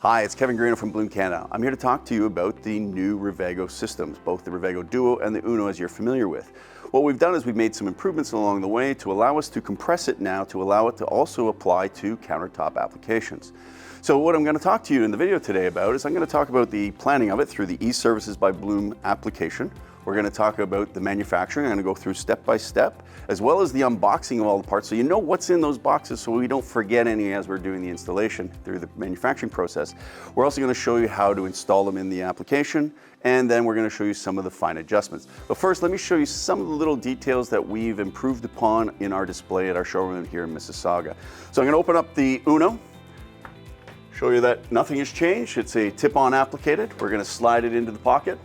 Hi, it's Kevin Greenough from Blum, Canada. I'm here to talk to you about the new REVEGO systems, both the REVEGO Duo and the Uno as you're familiar with. What we've done is we've made some improvements along the way to allow us to compress it now, to allow it to also apply to countertop applications. So what I'm going to talk to you in the video today about is I'm going to talk about the planning of it through the eServices by Blum application. We're going to talk about the manufacturing. I'm going to go through step by step, as well as the unboxing of all the parts so you know what's in those boxes so we don't forget any as we're doing the installation through the manufacturing process. We're also going to show you how to install them in the application, and then we're going to show you some of the fine adjustments. But first, let me show you some of the little details that we've improved upon in our display at our showroom here in Mississauga. So I'm going to open up the Uno, show you that nothing has changed. It's a tip-on applicated. We're going to slide it into the pocket.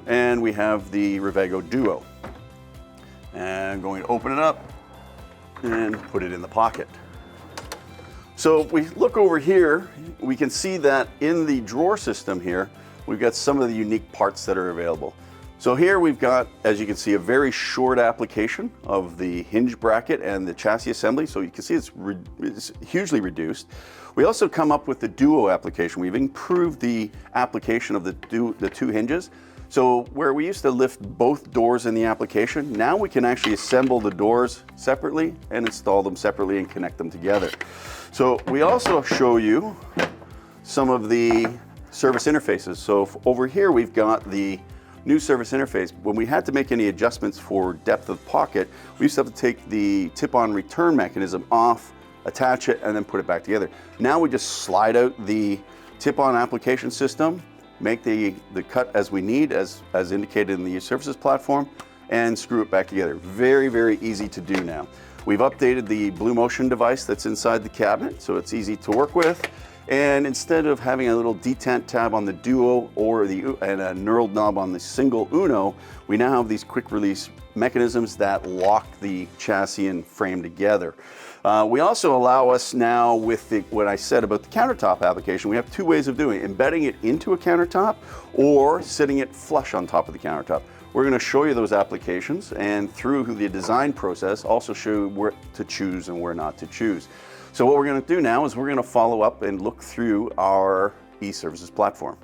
And we have the REVEGO Duo. And I'm going to open it up and put it in the pocket. So if we look over here, we can see that in the drawer system here, we've got some of the unique parts that are available. So here we've got, as you can see, a very short application of the hinge bracket and the chassis assembly. So you can see it's hugely reduced. We also come up with the Duo application. We've improved the application of the two hinges. So where we used to lift both doors in the application, now we can actually assemble the doors separately and install them separately and connect them together. So we also show you some of the service interfaces. So over here we've got the new service interface. When we had to make any adjustments for depth of pocket, we used to have to take the tip-on return mechanism off, attach it, and then put it back together. Now we just slide out the tip-on application system, make the cut as we need, as indicated in the eServices platform, and screw it back together. Very, very easy to do now. We've updated the Blue Motion device that's inside the cabinet, so it's easy to work with. And instead of having a little detent tab on the Duo and a knurled knob on the single Uno, we now have these quick release mechanisms that lock the chassis and frame together. We also allow us now with what I said about the countertop application, we have two ways of doing it: embedding it into a countertop or sitting it flush on top of the countertop. We're going to show you those applications, and through the design process also show you where to choose and where not to choose. So what we're going to do now is we're going to follow up and look through our eServices platform.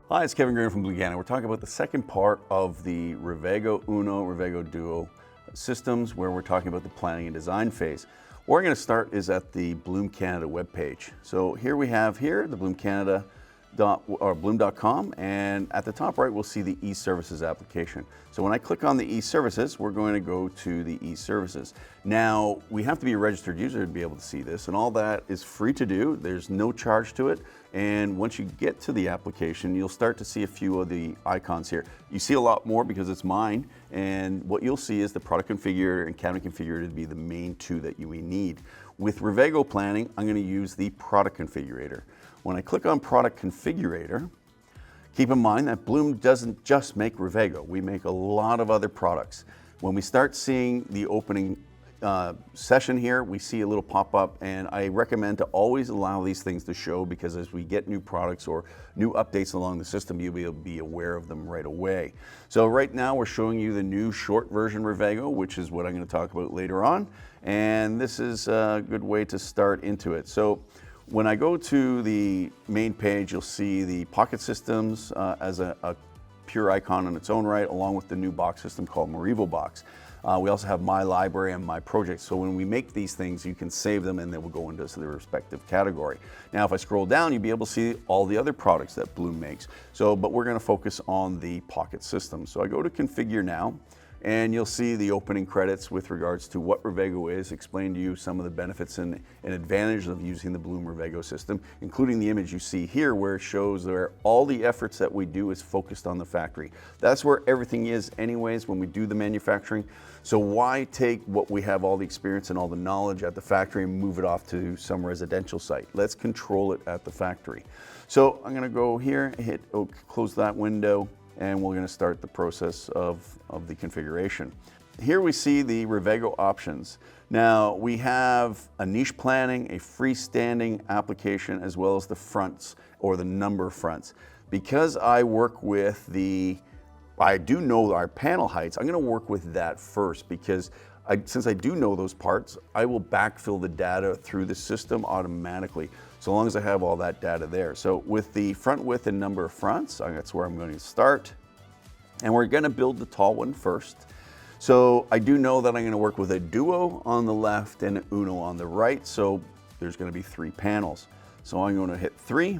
Hi, it's Kevin Greenough from Blum, Canada. We're talking about the second part of the REVEGO Uno, REVEGO Duo systems, where we're talking about the planning and design phase. Where we're going to start is at the Blum Canada webpage. So here we have the blum.com, and at the top right we'll see the eServices application. So when I click on the eServices, we're going to go to the eServices. Now we have to be a registered user to be able to see this, and all that is free to do. There's no charge to it, and once you get to the application, you'll start to see a few of the icons here. You see a lot more because it's mine, and what you'll see is the Product Configurator and Cabinet Configurator to be the main two that we need. With REVEGO planning, I'm going to use the Product Configurator. When I click on Product Configurator, keep in mind that Blum doesn't just make REVEGO. We make a lot of other products. When we start seeing the opening session here, we see a little pop-up, and I recommend to always allow these things to show, because as we get new products or new updates along the system, you'll be able to be aware of them right away. So right now we're showing you the new short version REVEGO, which is what I'm going to talk about later on, and this is a good way to start into it. So when I go to the main page, you'll see the pocket systems as a pure icon in its own right, along with the new box system called Morevo Box. We also have My Library and My Projects. So when we make these things, you can save them and they will go into their respective category. Now, if I scroll down, you'll be able to see all the other products that Blum makes. But we're going to focus on the pocket system. So I go to Configure Now, and you'll see the opening credits with regards to what REVEGO is, explain to you some of the benefits and advantages of using the Blum REVEGO system, including the image you see here where it shows where all the efforts that we do is focused on the factory. That's where everything is anyways when we do the manufacturing. So why take what we have all the experience and all the knowledge at the factory and move it off to some residential site? Let's control it at the factory. So I'm going to go here, hit close that window, and we're going to start the process of the configuration. Here we see the REVEGO options. Now we have a niche planning, a freestanding application, as well as the fronts or the number fronts. Because I work with the I do know our panel heights. I'm gonna work with that first because since I do know those parts, I will backfill the data through the system automatically, so long as I have all that data there. So with the front width and number of fronts, that's where I'm going to start. And we're gonna build the tall one first. So I do know that I'm gonna work with a Duo on the left and an Uno on the right, so there's gonna be 3 panels. So I'm gonna hit 3,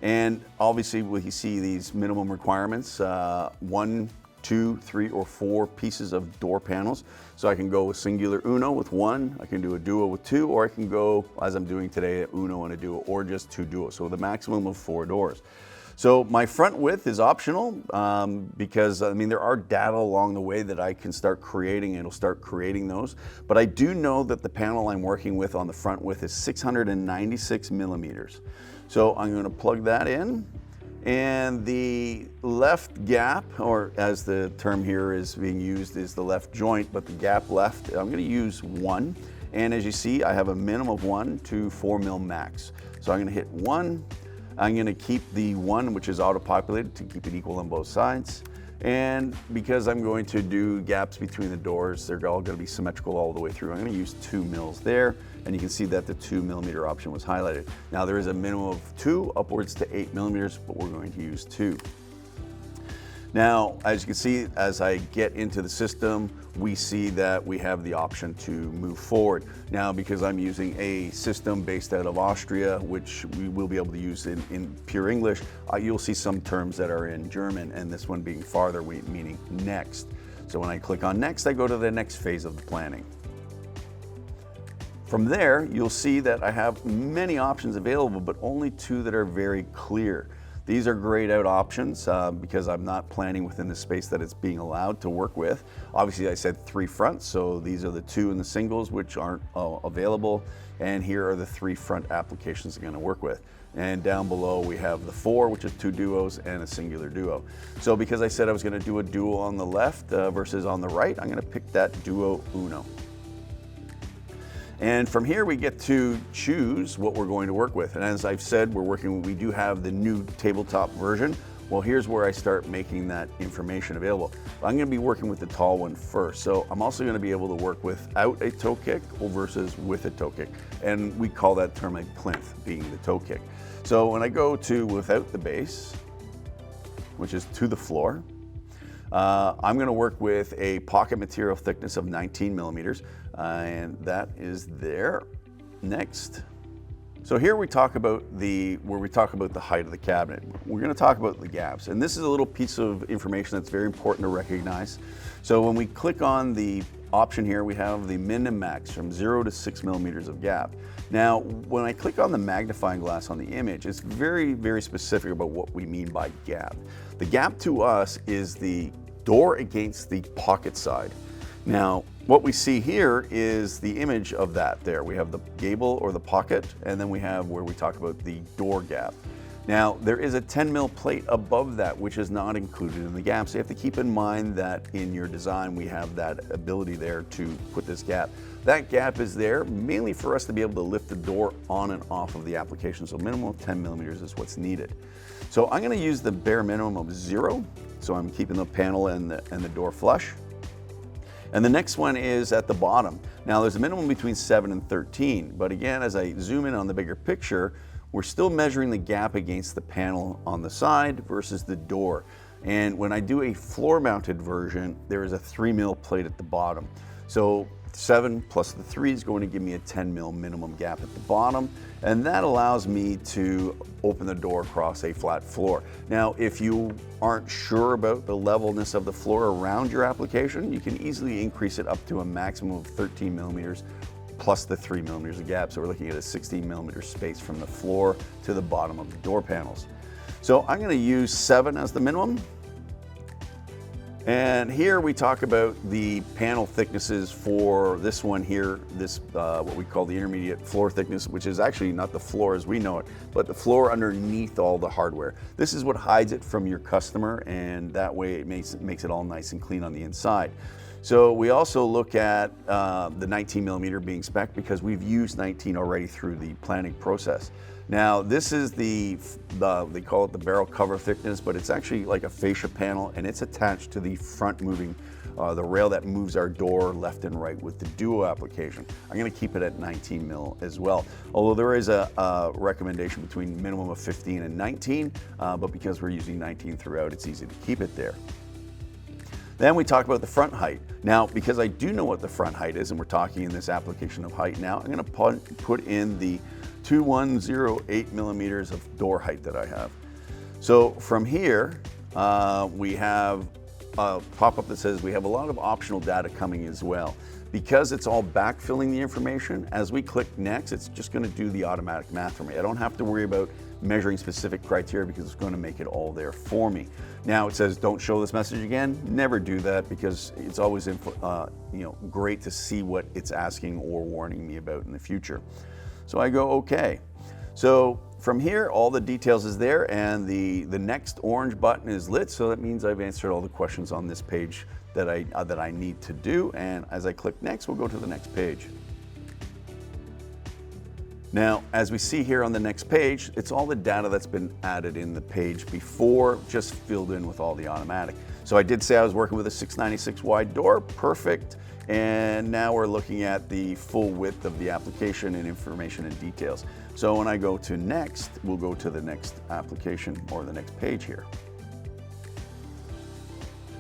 and obviously you see these minimum requirements, 1, 2, 3, or 4 pieces of door panels. So I can go a singular Uno with 1, I can do a Duo with 2, or I can go, as I'm doing today, a Uno and a Duo, or just 2 Duos. So the maximum of 4 doors. So my front width is optional because I mean there are data along the way that I can start creating, and it'll start creating those. But I do know that the panel I'm working with on the front width is 696 millimeters. So I'm going to plug that in, and the left gap, or as the term here is being used, is the left joint, but the gap left, I'm going to use 1. And as you see, I have a minimum of 1 to 4 mil max. So I'm going to hit 1. I'm going to keep the 1, which is auto-populated, to keep it equal on both sides. And because I'm going to do gaps between the doors, they're all going to be symmetrical all the way through. I'm going to use 2 mils there, and you can see that the 2 millimeter option was highlighted. Now there is a minimum of 2 upwards to 8 millimeters, but we're going to use 2. Now, as you can see, as I get into the system, we see that we have the option to move forward. Now, because I'm using a system based out of Austria, which we will be able to use in pure English, you'll see some terms that are in German, and this one being farther, meaning next. So when I click on next, I go to the next phase of the planning. From there, you'll see that I have many options available, but only 2 that are very clear. These are grayed out options because I'm not planning within the space that it's being allowed to work with. Obviously, I said 3 fronts, so these are the 2 in the singles which aren't available. And here are the 3 front applications I'm going to work with. And down below we have the 4, which is 2 duos and a singular duo. So because I said I was going to do a duo on the left versus on the right, I'm going to pick that Duo Uno. And from here we get to choose what we're going to work with. And as I've said, we do have the new tabletop version. Well, here's where I start making that information available. I'm going to be working with the tall one first. So I'm also going to be able to work without a toe kick versus with a toe kick. And we call that term a plinth, being the toe kick. So when I go to without the base, which is to the floor, I'm going to work with a pocket material thickness of 19 millimeters, and that is there. Next. So here we talk about the height of the cabinet. We're going to talk about the gaps, and this is a little piece of information that's very important to recognize. So when we click on the option here, we have the min and max from 0 to 6 millimeters of gap. Now, when I click on the magnifying glass on the image, it's very, very specific about what we mean by gap. The gap to us is the door against the pocket side. Now, what we see here is the image of that there. We have the gable or the pocket, and then we have where we talk about the door gap. Now, there is a 10 mil plate above that, which is not included in the gap. So you have to keep in mind that in your design, we have that ability there to put this gap. That gap is there mainly for us to be able to lift the door on and off of the application. So minimum of 10 millimeters is what's needed. So I'm going to use the bare minimum of 0. So I'm keeping the panel and the door flush. And the next one is at the bottom. Now there's a minimum between 7 and 13, but again, as I zoom in on the bigger picture, we're still measuring the gap against the panel on the side versus the door. And when I do a floor mounted version, there is a 3 mil plate at the bottom. So 7 plus the 3 is going to give me a 10 mil minimum gap at the bottom, and that allows me to open the door across a flat floor. Now, if you aren't sure about the levelness of the floor around your application, you can easily increase it up to a maximum of 13 millimeters plus the 3 millimeters of gap. So we're looking at a 16 millimeter space from the floor to the bottom of the door panels. So I'm going to use 7 as the minimum. And here we talk about the panel thicknesses for this one here, this what we call the intermediate floor thickness, which is actually not the floor as we know it, but the floor underneath all the hardware. This is what hides it from your customer, and that way it makes it all nice and clean on the inside. So we also look at the 19 millimeter being spec because we've used 19 already through the planning process. Now this is they call it the barrel cover thickness, but it's actually like a fascia panel, and it's attached to the front moving, the rail that moves our door left and right with the Duo application. I'm going to keep it at 19 mil as well, although there is a recommendation between minimum of 15 and 19, but because we're using 19 throughout, it's easy to keep it there. Then we talk about the front height. Now, because I do know what the front height is, and we're talking in this application of height now, I'm going to put in the 2108 millimeters of door height that I have. So from here, we have a pop-up that says we have a lot of optional data coming as well. Because it's all backfilling the information, as we click next, it's just going to do the automatic math for me. I don't have to worry about measuring specific criteria because it's going to make it all there for me. Now it says don't show this message again. Never do that, because it's always great to see what it's asking or warning me about in the future. So I go okay. So from here, all the details is there, and the next orange button is lit, so that means I've answered all the questions on this page that I need to do. And as I click next, we'll go to the next page. Now, as we see here on the next page, it's all the data that's been added in the page before, just filled in with all the automatic. So I did say I was working with a 696 wide door, perfect. And now we're looking at the full width of the application and information and details. So when I go to next, we'll go to the next application or the next page here.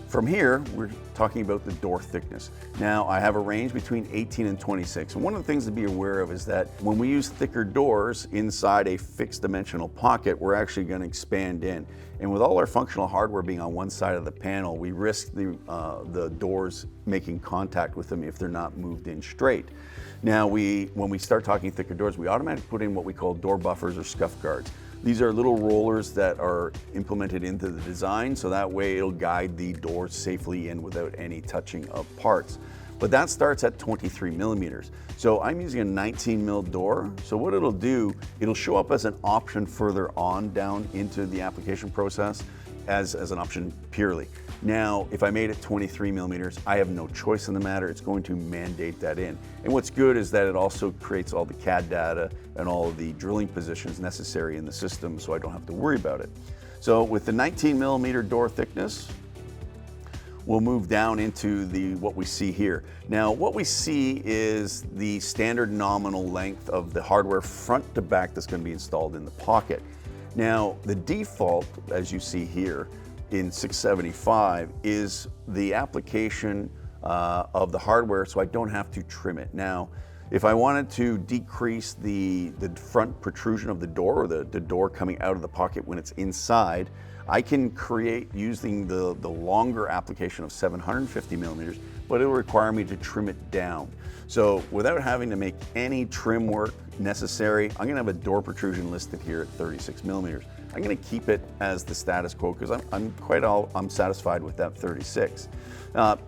From here, we're talking about the door thickness. Now, I have a range between 18 and 26. And one of the things to be aware of is that when we use thicker doors inside a fixed dimensional pocket, we're actually going to expand in. And with all our functional hardware being on one side of the panel, we risk the doors making contact with them if they're not moved in straight. Now, when we start talking thicker doors, we automatically put in what we call door buffers or scuff guards. These are little rollers that are implemented into the design, so that way it'll guide the door safely in without any touching of parts. But that starts at 23 millimeters. So I'm using a 19 mil door. So what it'll do, it'll show up as an option further on down into the application process as an option purely. Now, if I made it 23 millimeters, I have no choice in the matter. It's going to mandate that in. And what's good is that it also creates all the CAD data and all of the drilling positions necessary in the system, so I don't have to worry about it. So with the 19 millimeter door thickness, we'll move down into what we see here. Now, what we see is the standard nominal length of the hardware front to back that's going to be installed in the pocket. Now, the default, as you see here in 675, is the application of the hardware, so I don't have to trim it. Now, if I wanted to decrease the front protrusion of the door, or the door coming out of the pocket when it's inside, I can create using the longer application of 750 millimeters, but it'll require me to trim it down. So without having to make any trim work necessary, I'm gonna have a door protrusion listed here at 36 millimeters. I'm gonna keep it as the status quo because I'm satisfied with that 36.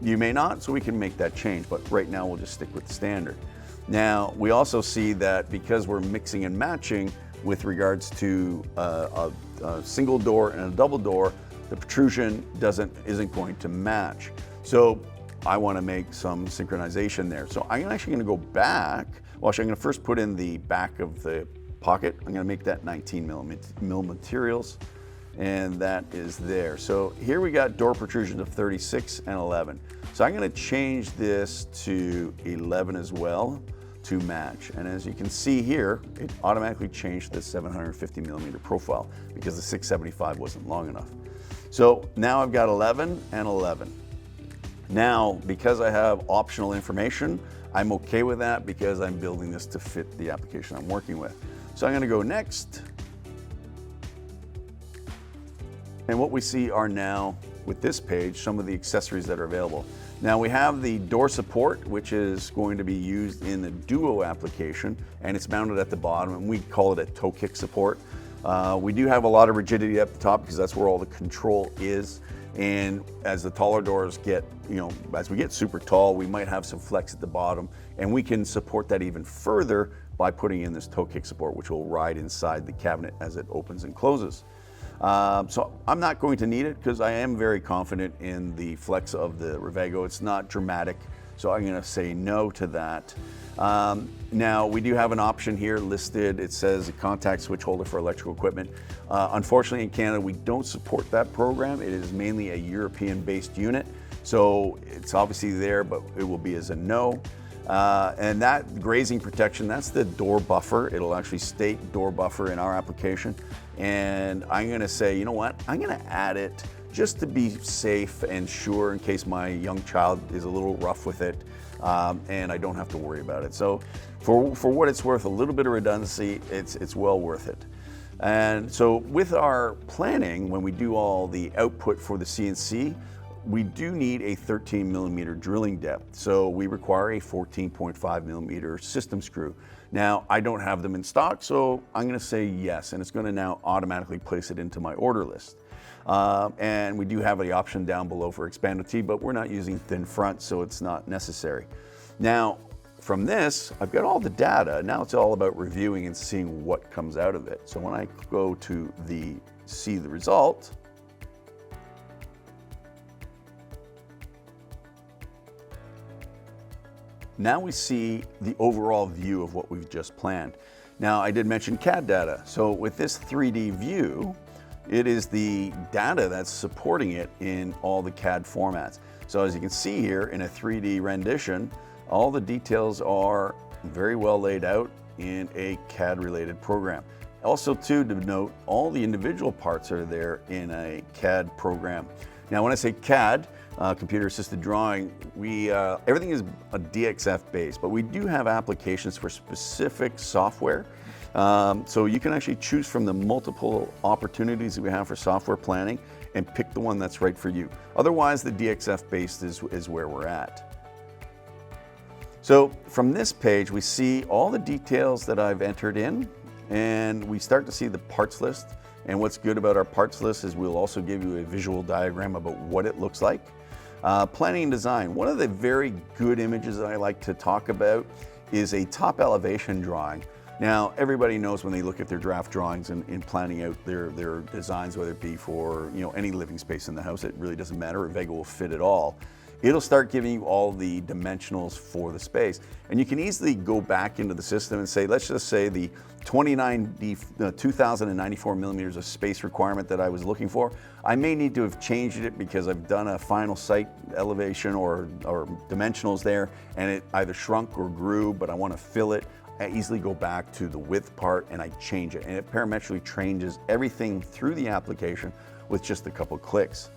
You may not, so we can make that change, but right now we'll just stick with the standard. Now, we also see that because we're mixing and matching with regards to a single door and a double door, the protrusion isn't going to match. So I want to make some synchronization there. So I'm actually going to go back. Well, actually, I'm going to first put in the back of the pocket. I'm going to make that 19 mil materials, and that is there. So here we got door protrusions of 36 and 11. So I'm going to change this to 11 as well to match. And as you can see here, it automatically changed the 750 millimeter profile because the 675 wasn't long enough. So now I've got 11 and 11. Now, because I have optional information, I'm okay with that because I'm building this to fit the application I'm working with. So I'm going to go next. And what we see are now, with this page, some of the accessories that are available. Now we have the door support, which is going to be used in the Duo application, and it's mounted at the bottom, and we call it a toe kick support. We do have a lot of rigidity at the top because that's where all the control is. And as the taller doors get, as we get super tall, we might have some flex at the bottom, and we can support that even further by putting in this toe kick support, which will ride inside the cabinet as it opens and closes. So I'm not going to need it because I am very confident in the flex of the REVEGO. It's not dramatic, So I'm going to say no to that. Now we do have an option here listed. It says a contact switch holder for electrical equipment. Unfortunately in Canada we don't support that program. It is mainly a European based unit. So it's obviously there, but it will be as a no. And that grazing protection, that's the door buffer. It'll actually state door buffer in our application. And I'm gonna say, you know what? I'm gonna add it just to be safe and sure in case my young child is a little rough with it, and I don't have to worry about it. So for what it's worth, a little bit of redundancy, it's well worth it. And so with our planning, when we do all the output for the CNC, we do need a 13 millimeter drilling depth. So we require a 14.5 millimeter system screw. Now, I don't have them in stock, so I'm gonna say yes, and it's gonna now automatically place it into my order list. And we do have the option down below for expanded T, but we're not using thin front, so it's not necessary. Now, from this, I've got all the data. Now it's all about reviewing and seeing what comes out of it. So when I go to see the result, now we see the overall view of what we've just planned. Now, I did mention CAD data. So with this 3D view, it is the data that's supporting it in all the CAD formats. So as you can see here in a 3D rendition, all the details are very well laid out in a CAD related program. Also too, to note, all the individual parts are there in a CAD program. Now, when I say CAD, computer assisted drawing, everything is a DXF based, but we do have applications for specific software. So you can actually choose from the multiple opportunities that we have for software planning and pick the one that's right for you. Otherwise, the DXF based is where we're at. So from this page, we see all the details that I've entered in, and we start to see the parts list. And what's good about our parts list is we'll also give you a visual diagram about what it looks like. Planning and design. One of the very good images that I like to talk about is a top elevation drawing. Now, everybody knows when they look at their draft drawings and in planning out their designs, whether it be for any living space in the house, it really doesn't matter. REVEGO will fit it all. It'll start giving you all the dimensionals for the space. And you can easily go back into the system and say, let's just say the 2094 millimeters of space requirement that I was looking for, I may need to have changed it because I've done a final site elevation or dimensionals there, and it either shrunk or grew, but I want to fill it. I easily go back to the width part and I change it, and it parametrically changes everything through the application with just a couple clicks.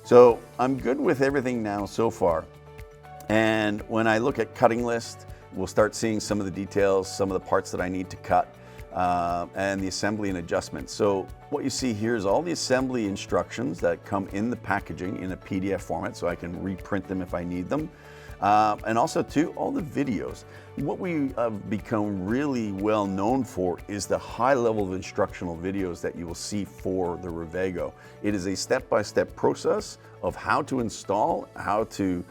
So I'm good with everything now so far. And when I look at cutting list, we'll start seeing some of the details, some of the parts that I need to cut, and the assembly and adjustments. So what you see here is all the assembly instructions that come in the packaging in a PDF format, so I can reprint them if I need them. And also too, all the videos. What we have become really well known for is the high level of instructional videos that you will see for the REVEGO. It is a step-by-step process of how to install, how to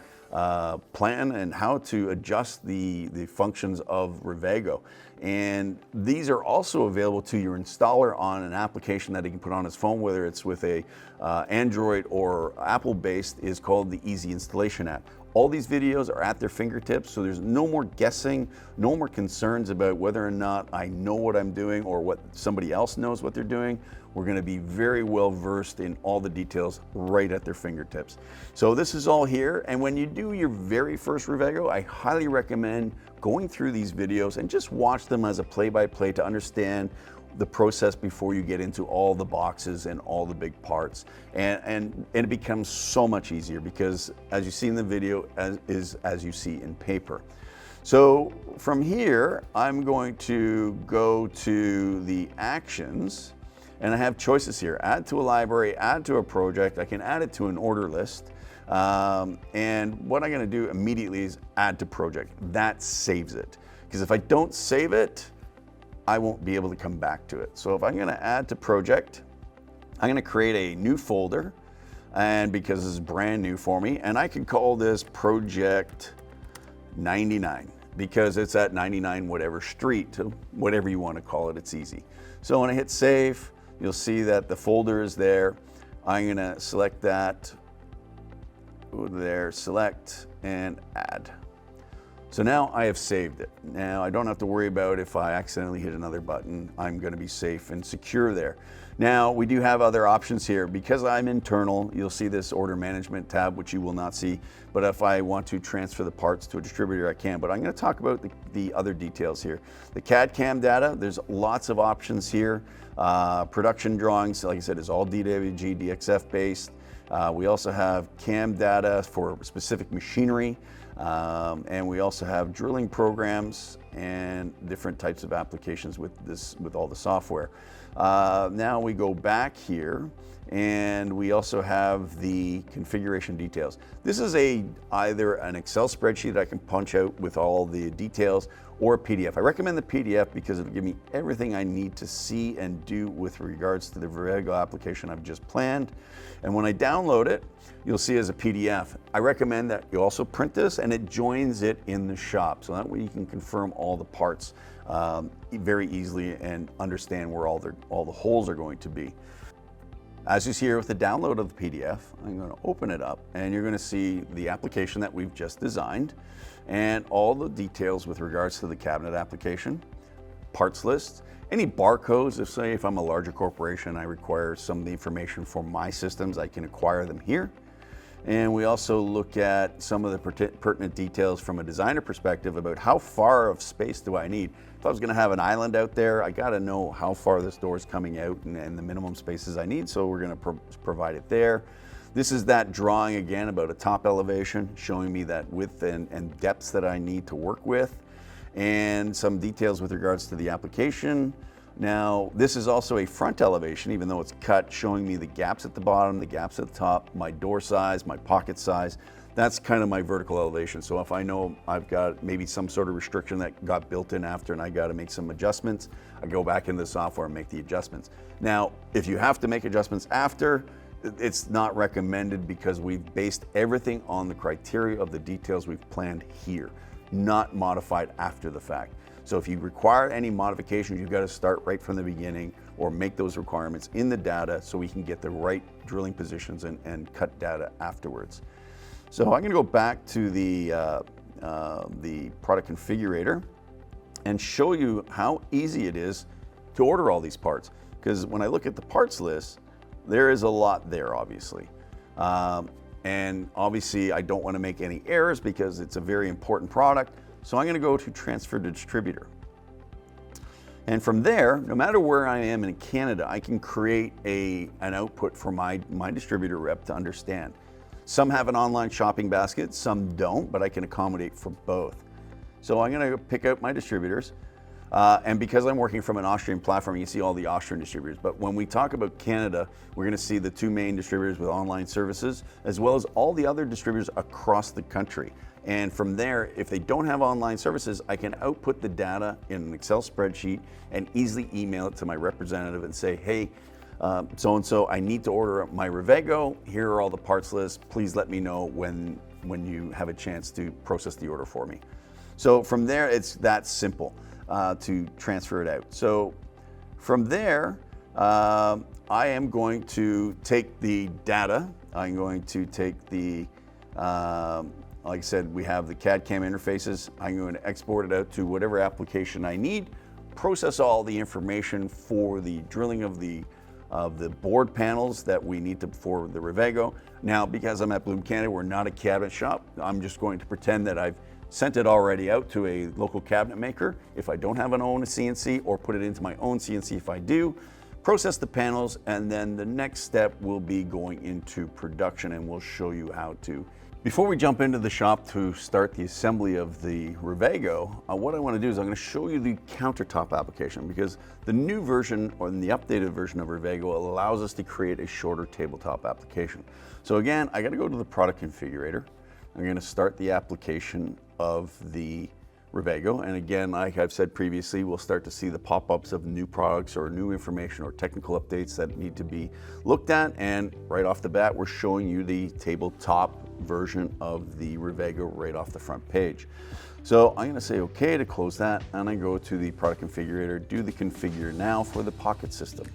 plan, and how to adjust the functions of REVEGO. And these are also available to your installer on an application that he can put on his phone, whether it's with a Android or Apple-based, is called the Easy Installation app. All these videos are at their fingertips, so there's no more guessing, no more concerns about whether or not I know what I'm doing or what somebody else knows what they're doing. We're going to be very well versed in all the details right at their fingertips. So this is all here, and when you do your very first REVEGO, I highly recommend going through these videos and just watch them as a play-by-play to understand the process before you get into all the boxes and all the big parts. And it becomes so much easier because as you see in the video, as you see in paper. So from here, I'm going to go to the actions, and I have choices here. Add to a library, add to a project. I can add it to an order list. And what I'm gonna do immediately is add to project. That saves it. Because if I don't save it, I won't be able to come back to it. So if I'm gonna add to project, I'm gonna create a new folder, and because this is brand new for me, and I can call this project 99 because it's at 99 whatever street, whatever you want to call it, it's easy. So when I hit save, you'll see that the folder is there. I'm gonna select that, go there, select, and add. So now I have saved it. Now I don't have to worry about if I accidentally hit another button, I'm going to be safe and secure there. Now we do have other options here. Because I'm internal, you'll see this order management tab, which you will not see, but if I want to transfer the parts to a distributor, I can. But I'm going to talk about the other details here. The CAD CAM data, there's lots of options here. Production drawings, like I said, is all DWG, DXF based. We also have CAM data for specific machinery. And we also have drilling programs and different types of applications with all the software. Now we go back here and we also have the configuration details. This is either an Excel spreadsheet I can punch out with all the details, or a PDF. I recommend the PDF because it'll give me everything I need to see and do with regards to the REVEGO application I've just planned. And when I download it, you'll see as a PDF. I recommend that you also print this and it joins it in the shop. So that way you can confirm all the parts very easily and understand where all the holes are going to be. As you see here with the download of the PDF, I'm going to open it up and you're going to see the application that we've just designed and all the details with regards to the cabinet application, parts list, any barcodes. If I'm a larger corporation, I require some of the information for my systems, I can acquire them here. And we also look at some of the pertinent details from a designer perspective about how far of space do I need. If I was going to have an island out there, I got to know how far this door is coming out and the minimum spaces I need, so we're going to provide it there. This is that drawing again about a top elevation, showing me that width and depths that I need to work with, and some details with regards to the application. Now, this is also a front elevation, even though it's cut, showing me the gaps at the bottom, the gaps at the top, my door size, my pocket size. That's kind of my vertical elevation. So if I know I've got maybe some sort of restriction that got built in after and I got to make some adjustments, I go back into the software and make the adjustments. Now, if you have to make adjustments after, it's not recommended because we've based everything on the criteria of the details we've planned here, not modified after the fact. So if you require any modifications, you've got to start right from the beginning or make those requirements in the data so we can get the right drilling positions and cut data afterwards. So I'm going to go back to the product configurator and show you how easy it is to order all these parts. Because when I look at the parts list, there is a lot there, obviously. And obviously I don't want to make any errors because it's a very important product. So I'm going to go to transfer to distributor. And from there, no matter where I am in Canada, I can create an output for my distributor rep to understand. Some have an online shopping basket, some don't, but I can accommodate for both. So I'm going to pick out my distributors. And because I'm working from an Austrian platform, you see all the Austrian distributors. But when we talk about Canada, we're going to see the two main distributors with online services, as well as all the other distributors across the country. And from there, if they don't have online services, I can output the data in an Excel spreadsheet and easily email it to my representative and say, hey, so-and-so, I need to order my REVEGO. Here are all the parts lists. Please let me know when you have a chance to process the order for me. So from there, it's that simple to transfer it out. So from there, I am going to take the data. I'm going to take the like I said, we have the CAD CAM interfaces. I'm going to export it out to whatever application I need, process all the information for the drilling of the board panels that we need for the REVEGO. Now, because I'm at Blum, Canada, we're not a cabinet shop. I'm just going to pretend that I've sent it already out to a local cabinet maker if I don't have an own CNC, or put it into my own CNC if I do, process the panels, and then the next step will be going into production, and we'll show you how to. Before we jump into the shop to start the assembly of the REVEGO, what I want to do is I'm going to show you the Countertop application, because the new version, or the updated version of REVEGO, allows us to create a shorter tabletop application. So again, I got to go to the Product Configurator. I'm going to start the application of the REVEGO, and again, like I've said previously, we'll start to see the pop-ups of new products or new information or technical updates that need to be looked at, and right off the bat, we're showing you the tabletop version of the REVEGO right off the front page. So I'm going to say OK to close that, and I go to the Product Configurator, do the configure now for the pocket system.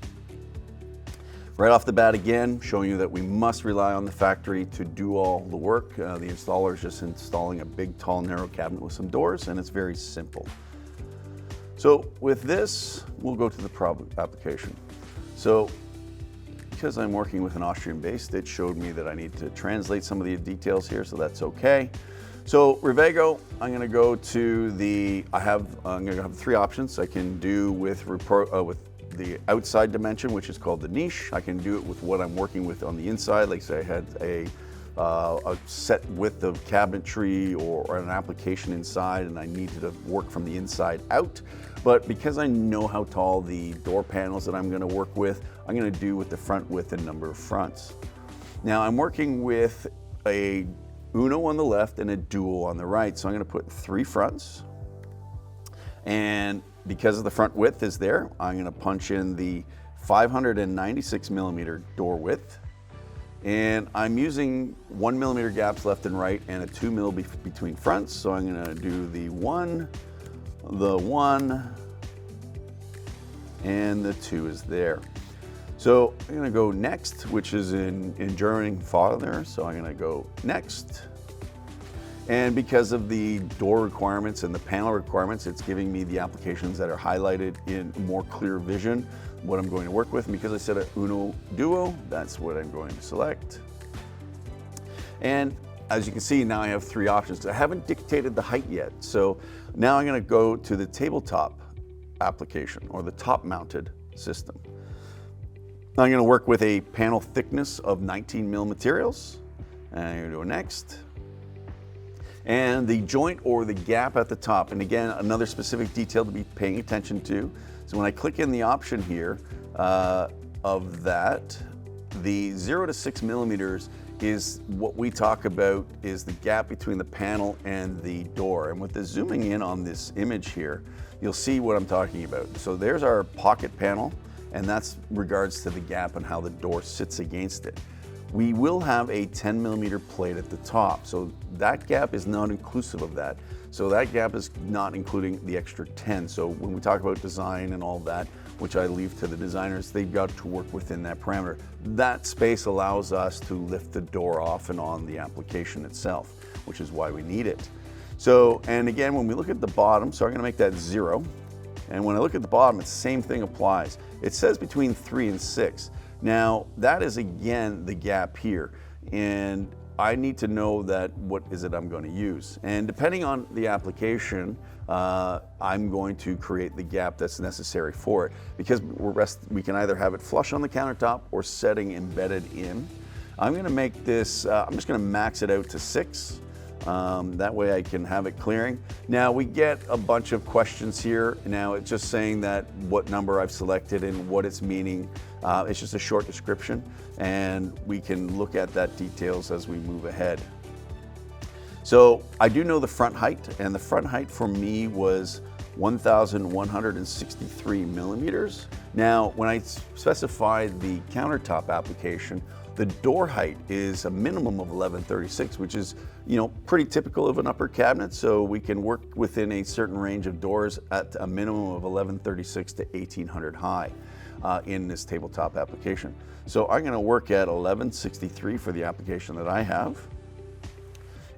Right off the bat again, showing you that we must rely on the factory to do all the work. The installer is just installing a big, tall, narrow cabinet with some doors, and it's very simple. So with this, we'll go to the problem application. So because I'm working with an Austrian base, it showed me that I need to translate some of the details here, so that's okay. So REVEGO, I'm going to go to the, I'm going to have three options. I can do with the outside dimension, which is called the niche. I can do it with what I'm working with on the inside. Like say I had a set width of cabinetry or an application inside and I needed to work from the inside out. But because I know how tall the door panels that I'm going to work with, I'm going to do with the front width and number of fronts. Now I'm working with a Uno on the left and a Duo on the right. So I'm going to put 3 fronts. And because of the front width is there, I'm going to punch in the 596 millimeter door width. And I'm using 1 millimeter gaps left and right and a 2 mil between fronts. So I'm going to do the 1, and the 2 is there. So I'm going to go next, which is in German father. So I'm going to go next. And because of the door requirements and the panel requirements, it's giving me the applications that are highlighted in more clear vision, what I'm going to work with. And because I said a Uno Duo, that's what I'm going to select. And as you can see, now I have 3 options. I haven't dictated the height yet. So now I'm going to go to the tabletop application or the top mounted system. I'm going to work with a panel thickness of 19 mil materials. And I'm going to go next. And the joint or the gap at the top, and again, another specific detail to be paying attention to. So when I click in the option here of that, the 0 to 6 millimeters is what we talk about is the gap between the panel and the door. And with the zooming in on this image here, you'll see what I'm talking about. So there's our pocket panel, and that's regards to the gap and how the door sits against it. We will have a 10 millimeter plate at the top. So that gap is not inclusive of that. So that gap is not including the extra 10. So when we talk about design and all that, which I leave to the designers, they've got to work within that parameter. That space allows us to lift the door off and on the application itself, which is why we need it. So, and again, when we look at the bottom, so I'm gonna make that 0. And when I look at the bottom, it's the same thing applies. It says between 3 and 6. Now, that is again the gap here, and I need to know that what is it I'm going to use. And depending on the application, I'm going to create the gap that's necessary for it, because we can either have it flush on the countertop or setting embedded in. I'm going to make this, I'm just going to max it out to 6. That way I can have it clearing. Now we get a bunch of questions here. Now it's just saying that what number I've selected and what it's meaning. It's just a short description, and we can look at that details as we move ahead. So I do know the front height, and the front height for me was 1,163 millimeters. Now, when I specified the countertop application, the door height is a minimum of 1136, which is, pretty typical of an upper cabinet. So we can work within a certain range of doors at a minimum of 1136 to 1800 high in this tabletop application. So I'm going to work at 1163 for the application that I have.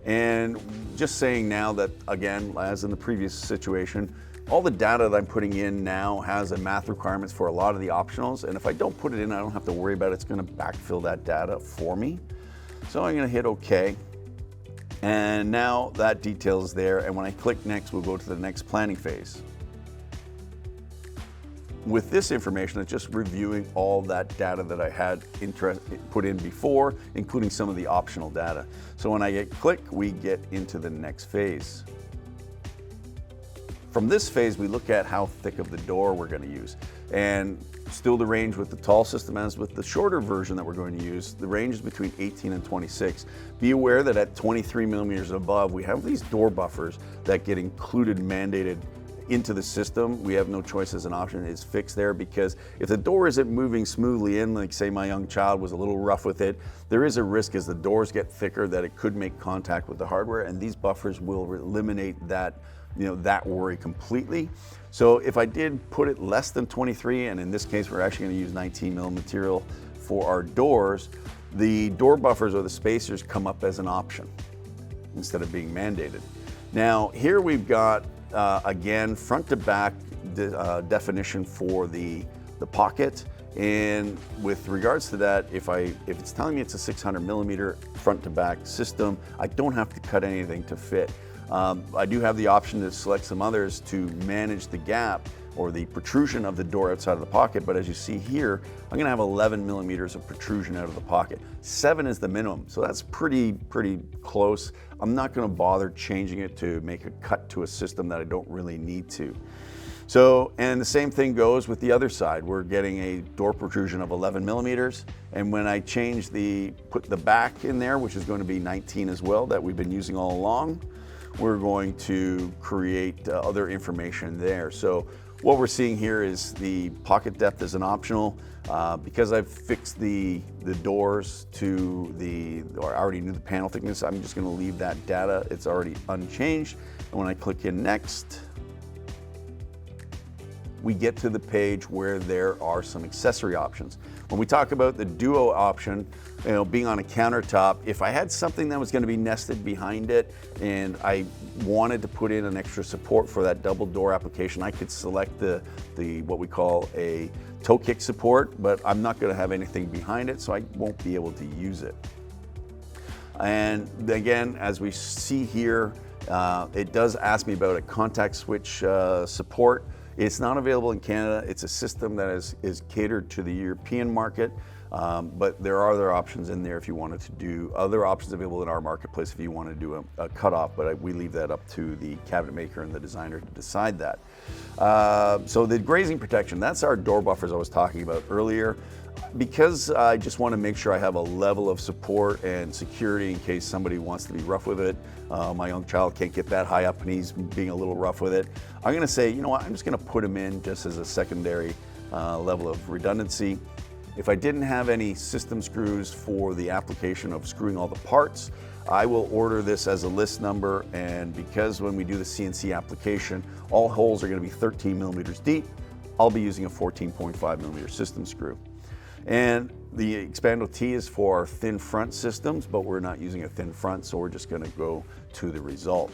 And just saying now that, again, as in the previous situation, all the data that I'm putting in now has a math requirements for a lot of the optionals, and if I don't put it in, I don't have to worry about it. It's going to backfill that data for me. So I'm going to hit OK, and now that detail is there, and when I click next, we'll go to the next planning phase. With this information, it's just reviewing all that data that I had put in before, including some of the optional data. So when I hit click, we get into the next phase. From this phase, we look at how thick of the door we're going to use. And still the range with the tall system as with the shorter version that we're going to use, the range is between 18 and 26. Be aware that at 23 millimeters above, we have these door buffers that get included, mandated into the system. We have no choice as an option. It's fixed there because if the door isn't moving smoothly in, like say my young child was a little rough with it, there is a risk as the doors get thicker that it could make contact with the hardware, and these buffers will eliminate that that worry completely. So if I did put it less than 23, and in this case we're actually going to use 19 mil material for our doors, the door buffers or the spacers come up as an option instead of being mandated. Now here we've got, again, front to back definition for the pocket. And with regards to that, if it's telling me it's a 600 millimeter front to back system, I don't have to cut anything to fit. I do have the option to select some others to manage the gap or the protrusion of the door outside of the pocket, but as you see here, I'm gonna have 11 millimeters of protrusion out of the pocket. 7 is the minimum, so that's pretty close. I'm not gonna bother changing it to make a cut to a system that I don't really need to. So, and the same thing goes with the other side. We're getting a door protrusion of 11 millimeters, and when I change put the back in there, which is going to be 19 as well, that we've been using all along, we're going to create other information there. So what we're seeing here is the pocket depth is an optional. Because I've fixed the doors to or I already knew the panel thickness, I'm just gonna leave that data. It's already unchanged. And when I click in next, we get to the page where there are some accessory options. When we talk about the Duo option, being on a countertop, if I had something that was going to be nested behind it and I wanted to put in an extra support for that double door application, I could select the what we call a toe kick support, but I'm not going to have anything behind it, so I won't be able to use it. And again, as we see here, it does ask me about a contact switch support. It's not available in Canada. It's a system that is catered to the European market, but there are other options in there if you wanted to do other options available in our marketplace if you want to do a cutoff, but we leave that up to the cabinet maker and the designer to decide that. So the grazing protection, that's our door buffers I was talking about earlier. Because I just want to make sure I have a level of support and security in case somebody wants to be rough with it. My young child can't get that high up and he's being a little rough with it. I'm going to say, you know what, I'm just going to put them in just as a secondary level of redundancy. If I didn't have any system screws for the application of screwing all the parts, I will order this as a list number, and because when we do the CNC application, all holes are going to be 13 millimeters deep, I'll be using a 14.5 millimeter system screw. And the Expando T is for our thin front systems, but we're not using a thin front, so we're just going to go to the result.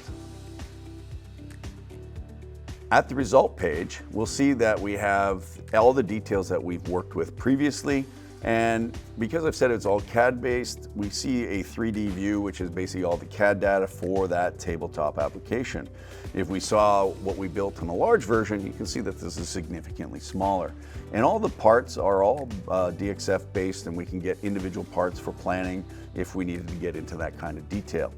At the result page, we'll see that we have all the details that we've worked with previously. And because I've said it's all CAD based, we see a 3D view, which is basically all the CAD data for that tabletop application. If we saw what we built in a large version, you can see that this is significantly smaller. And all the parts are all DXF based, and we can get individual parts for planning if we needed to get into that kind of detail.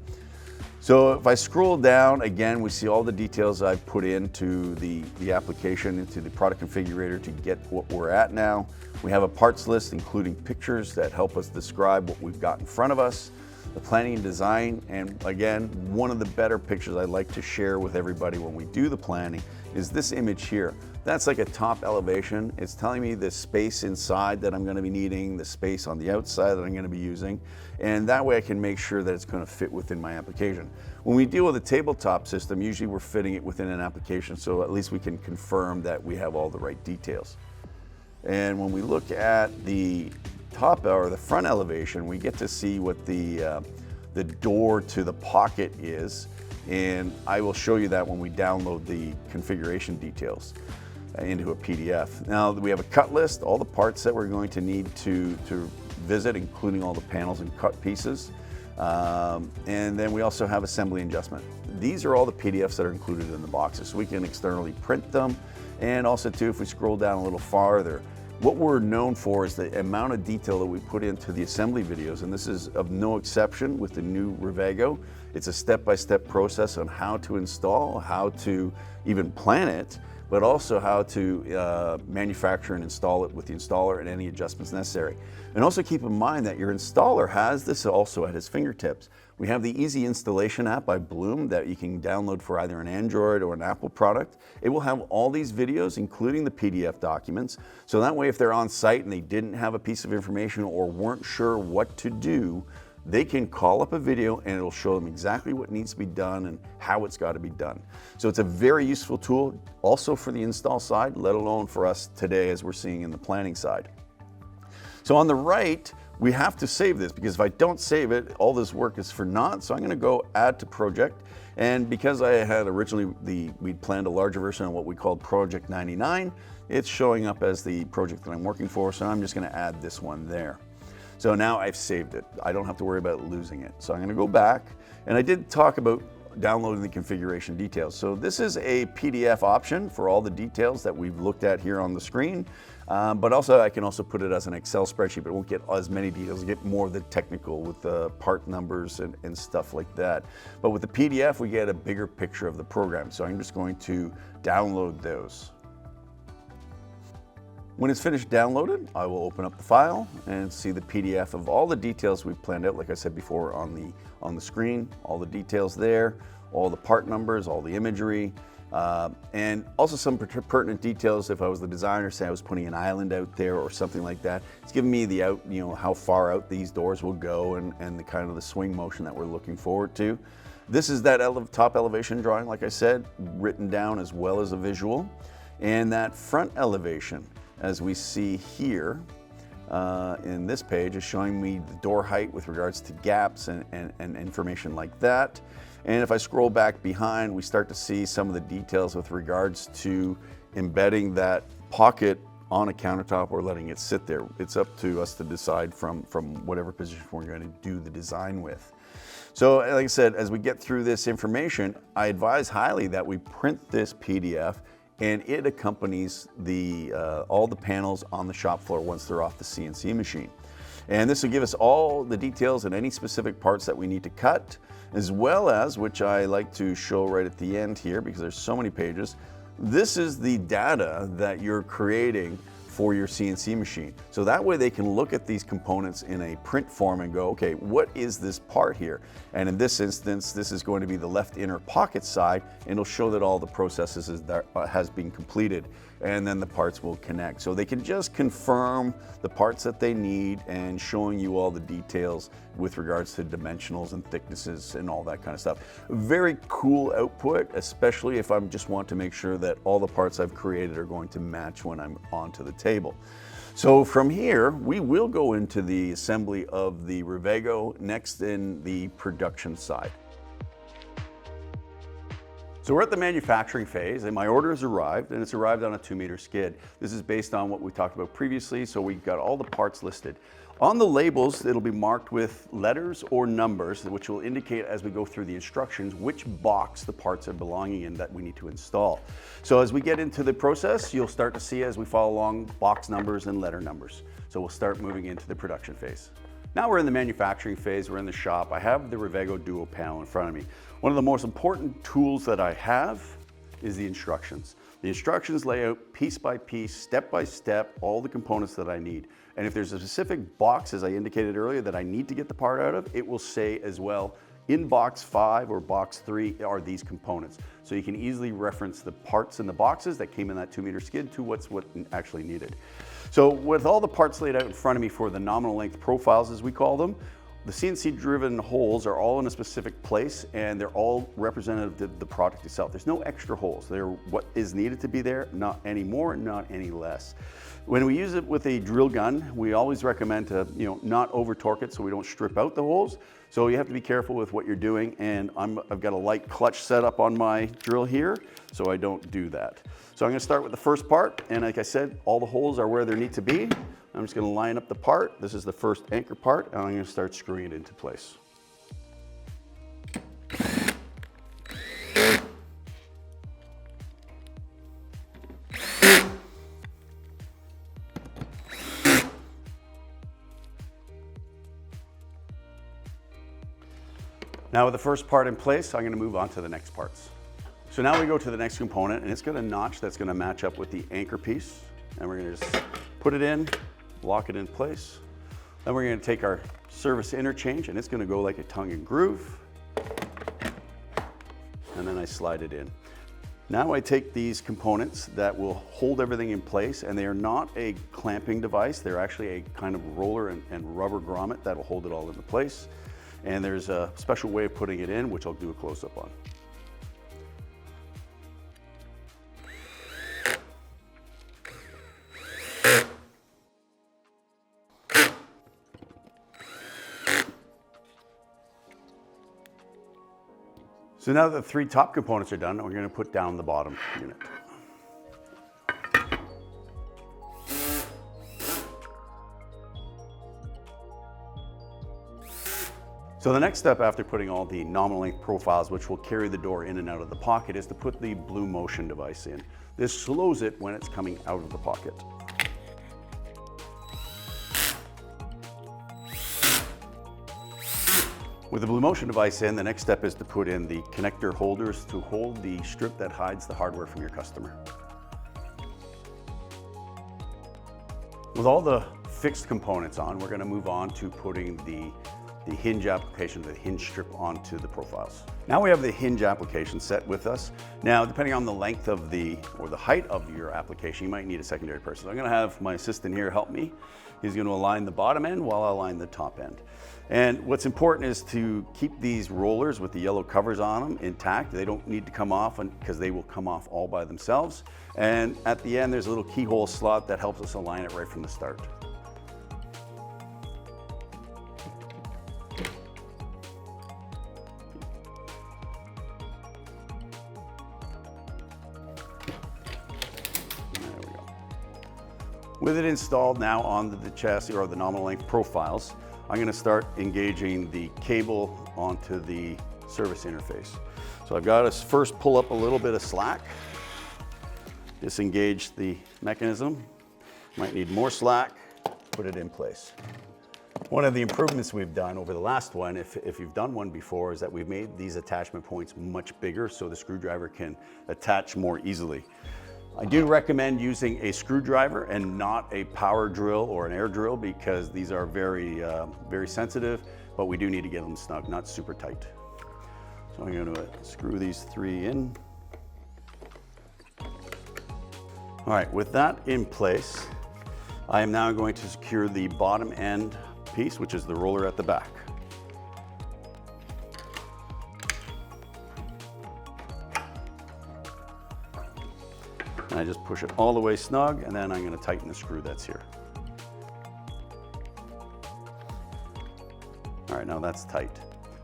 So if I scroll down, again, we see all the details I've put into the application, into the product configurator to get what we're at now. We have a parts list, including pictures that help us describe what we've got in front of us, the planning and design, and again, one of the better pictures I like to share with everybody when we do the planning is this image here. That's like a top elevation. It's telling me the space inside that I'm going to be needing, the space on the outside that I'm going to be using, and that way I can make sure that it's going to fit within my application. When we deal with a tabletop system, usually we're fitting it within an application, so at least we can confirm that we have all the right details. And when we look at the top or the front elevation, we get to see what the door to the pocket is, and I will show you that when we download the configuration details into a PDF. Now we have a cut list, all the parts that we're going to need to visit, including all the panels and cut pieces. And then we also have assembly and adjustment. These are all the PDFs that are included in the boxes, so we can externally print them. And also too, if we scroll down a little farther, what we're known for is the amount of detail that we put into the assembly videos, and this is of no exception with the new REVEGO. It's a step-by-step process on how to install, how to even plan it, but also how to manufacture and install it with the installer and any adjustments necessary. And also keep in mind that your installer has this also at his fingertips. We have the Easy Installation app by Blum that you can download for either an Android or an Apple product. It will have all these videos, including the PDF documents. So that way, if they're on site and they didn't have a piece of information or weren't sure what to do, they can call up a video and it'll show them exactly what needs to be done and how it's got to be done. So it's a very useful tool also for the install side, let alone for us today as we're seeing in the planning side. So on the right, we have to save this because if I don't save it, all this work is for naught. So I'm going to go add to project. And because I had originally we'd planned a larger version of what we called Project 99, it's showing up as the project that I'm working for. So I'm just going to add this one there. So now I've saved it. I don't have to worry about losing it. So I'm going to go back, and I did talk about downloading the configuration details. So this is a PDF option for all the details that we've looked at here on the screen. But also I can also put it as an Excel spreadsheet, but it won't get as many details. You get more of the technical with the part numbers and stuff like that. But with the PDF, we get a bigger picture of the program. So I'm just going to download those. When it's finished downloaded, I will open up the file and see the PDF of all the details we've planned out, like I said before, on the screen, all the details there, all the part numbers, all the imagery, and also some pertinent details. If I was the designer, say I was putting an island out there or something like that, it's giving me the how far out these doors will go and the kind of the swing motion that we're looking forward to. This is that top elevation drawing, like I said, written down as well as a visual, and that front elevation, as we see here in this page, is showing me the door height with regards to gaps and information like that. And if I scroll back behind, we start to see some of the details with regards to embedding that pocket on a countertop or letting it sit there. It's up to us to decide from whatever position we're going to do the design with. So like I said, as we get through this information, I advise highly that we print this PDF, and it accompanies all the panels on the shop floor once they're off the CNC machine. And this will give us all the details and any specific parts that we need to cut, as well as, which I like to show right at the end here because there's so many pages, this is the data that you're creating for your CNC machine. So that way they can look at these components in a print form and go, okay, what is this part here? And in this instance, this is going to be the left inner pocket side, and it'll show that all the processes has been completed, and then the parts will connect. So they can just confirm the parts that they need and showing you all the details with regards to dimensionals and thicknesses and all that kind of stuff. Very cool output, especially if I just want to make sure that all the parts I've created are going to match when I'm onto the table. So from here, we will go into the assembly of the REVEGO next in the production side. So we're at the manufacturing phase, and my order has arrived, and it's arrived on a 2-meter skid. This is based on what we talked about previously, so we've got all the parts listed. On the labels, it'll be marked with letters or numbers, which will indicate as we go through the instructions which box the parts are belonging in that we need to install. So as we get into the process, you'll start to see as we follow along box numbers and letter numbers. So we'll start moving into the production phase. Now we're in the manufacturing phase, we're in the shop. I have the REVEGO Duo panel in front of me. One of the most important tools that I have is the instructions. The instructions lay out piece by piece, step by step, all the components that I need. And if there's a specific box, as I indicated earlier, that I need to get the part out of, it will say as well, in box 5 or box 3 are these components. So you can easily reference the parts in the boxes that came in that 2-meter skid to what's actually needed. So with all the parts laid out in front of me for the nominal length profiles, as we call them, the CNC driven holes are all in a specific place, and they're all representative of the product itself. There's no extra holes. They're what is needed to be there, not any more, not any less. When we use it with a drill gun, we always recommend to not over torque it so we don't strip out the holes. So you have to be careful with what you're doing, and I've got a light clutch set up on my drill here, so I don't do that. So I'm going to start with the first part, and like I said, all the holes are where they need to be. I'm just going to line up the part. This is the first anchor part, and I'm going to start screwing it into place. Now with the first part in place, I'm going to move on to the next parts. So now we go to the next component, and it's got a notch that's going to match up with the anchor piece, and we're going to just put it in, lock it in place. Then we're going to take our service interchange, and it's going to go like a tongue and groove, and then I slide it in. Now I take these components that will hold everything in place, and they are not a clamping device. They're actually a kind of roller and rubber grommet that will hold it all into place. And there's a special way of putting it in, which I'll do a close-up on. So now that the 3 top components are done, we're going to put down the bottom unit. So the next step after putting all the nominal length profiles, which will carry the door in and out of the pocket, is to put the Blum motion device in. This slows it when it's coming out of the pocket. With the Blum motion device in, the next step is to put in the connector holders to hold the strip that hides the hardware from your customer. With all the fixed components on, we're going to move on to putting the hinge application, the hinge strip onto the profiles. Now we have the hinge application set with us. Now, depending on the length of the height of your application, you might need a secondary person. So I'm going to have my assistant here help me. He's going to align the bottom end while I align the top end. And what's important is to keep these rollers with the yellow covers on them intact. They don't need to come off because they will come off all by themselves. And at the end, there's a little keyhole slot that helps us align it right from the start. With it installed now on the chassis or the nominal length profiles, I'm going to start engaging the cable onto the service interface. So I've got to first pull up a little bit of slack, disengage the mechanism, might need more slack, put it in place. One of the improvements we've done over the last one, if you've done one before, is that we've made these attachment points much bigger so the screwdriver can attach more easily. I do recommend using a screwdriver and not a power drill or an air drill because these are very sensitive, but we do need to get them snug, not super tight. So I'm going to screw these 3 in. All right, with that in place, I am now going to secure the bottom end piece, which is the roller at the back. And I just push it all the way snug, and then I'm going to tighten the screw that's here. All right, now that's tight.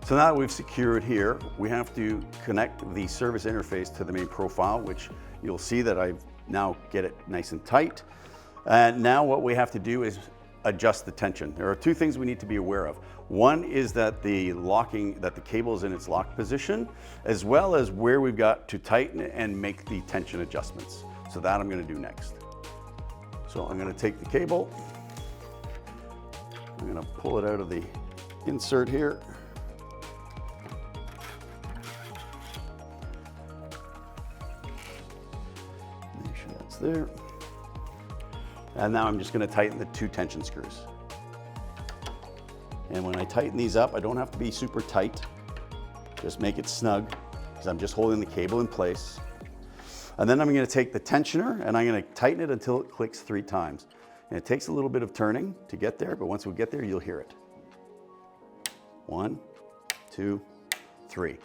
So now that we've secured here, we have to connect the service interface to the main profile, which you'll see that I've now get it nice and tight. And now what we have to do is adjust the tension. There are 2 things we need to be aware of. One is that the cable is in its locked position, as well as where we've got to tighten it and make the tension adjustments. So that I'm going to do next. So I'm going to take the cable, I'm going to pull it out of the insert here. Make sure that's there. And now I'm just going to tighten the 2 tension screws. And when I tighten these up, I don't have to be super tight. Just make it snug because I'm just holding the cable in place. And then I'm going to take the tensioner and I'm going to tighten it until it clicks 3 times. And it takes a little bit of turning to get there, but once we get there, you'll hear it. 1, 2, 3.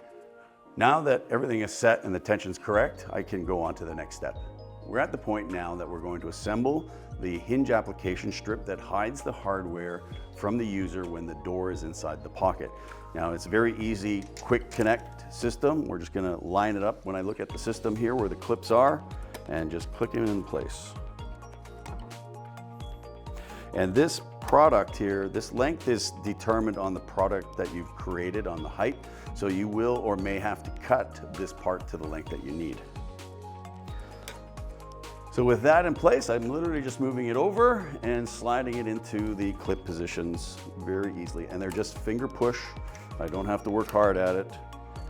Now that everything is set and the tension's correct, I can go on to the next step. We're at the point now that we're going to assemble the hinge application strip that hides the hardware from the user when the door is inside the pocket. Now it's a very easy, quick connect system. We're just going to line it up when I look at the system here where the clips are and just click it in place. And this product here, this length is determined on the product that you've created on the height. So you will or may have to cut this part to the length that you need. So with that in place, I'm literally just moving it over and sliding it into the clip positions very easily. And they're just finger push. I don't have to work hard at it.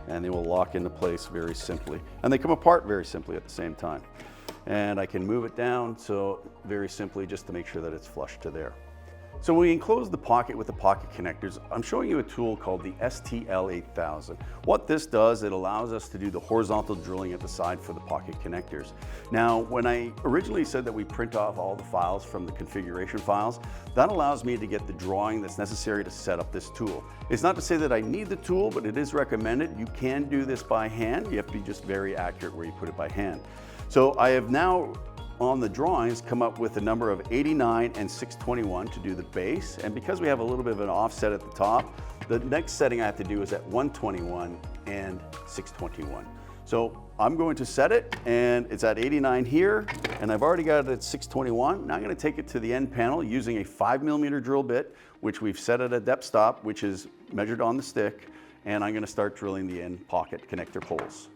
And they will lock into place very simply. And they come apart very simply at the same time. And I can move it down so very simply just to make sure that it's flush to there. So when we enclose the pocket with the pocket connectors, I'm showing you a tool called the STL8000. What this does, it allows us to do the horizontal drilling at the side for the pocket connectors. Now, when I originally said that we print off all the files from the configuration files, that allows me to get the drawing that's necessary to set up this tool. It's not to say that I need the tool, but it is recommended. You can do this by hand. You have to be just very accurate where you put it by hand. So I have now on the drawings come up with a number of 89 and 621 to do the base. And because we have a little bit of an offset at the top, the next setting I have to do is at 121 and 621. So I'm going to set it, and it's at 89 here, and I've already got it at 621. Now I'm going to take it to the end panel using a 5mm drill bit, which we've set at a depth stop, which is measured on the stick, and I'm going to start drilling the end pocket connector holes.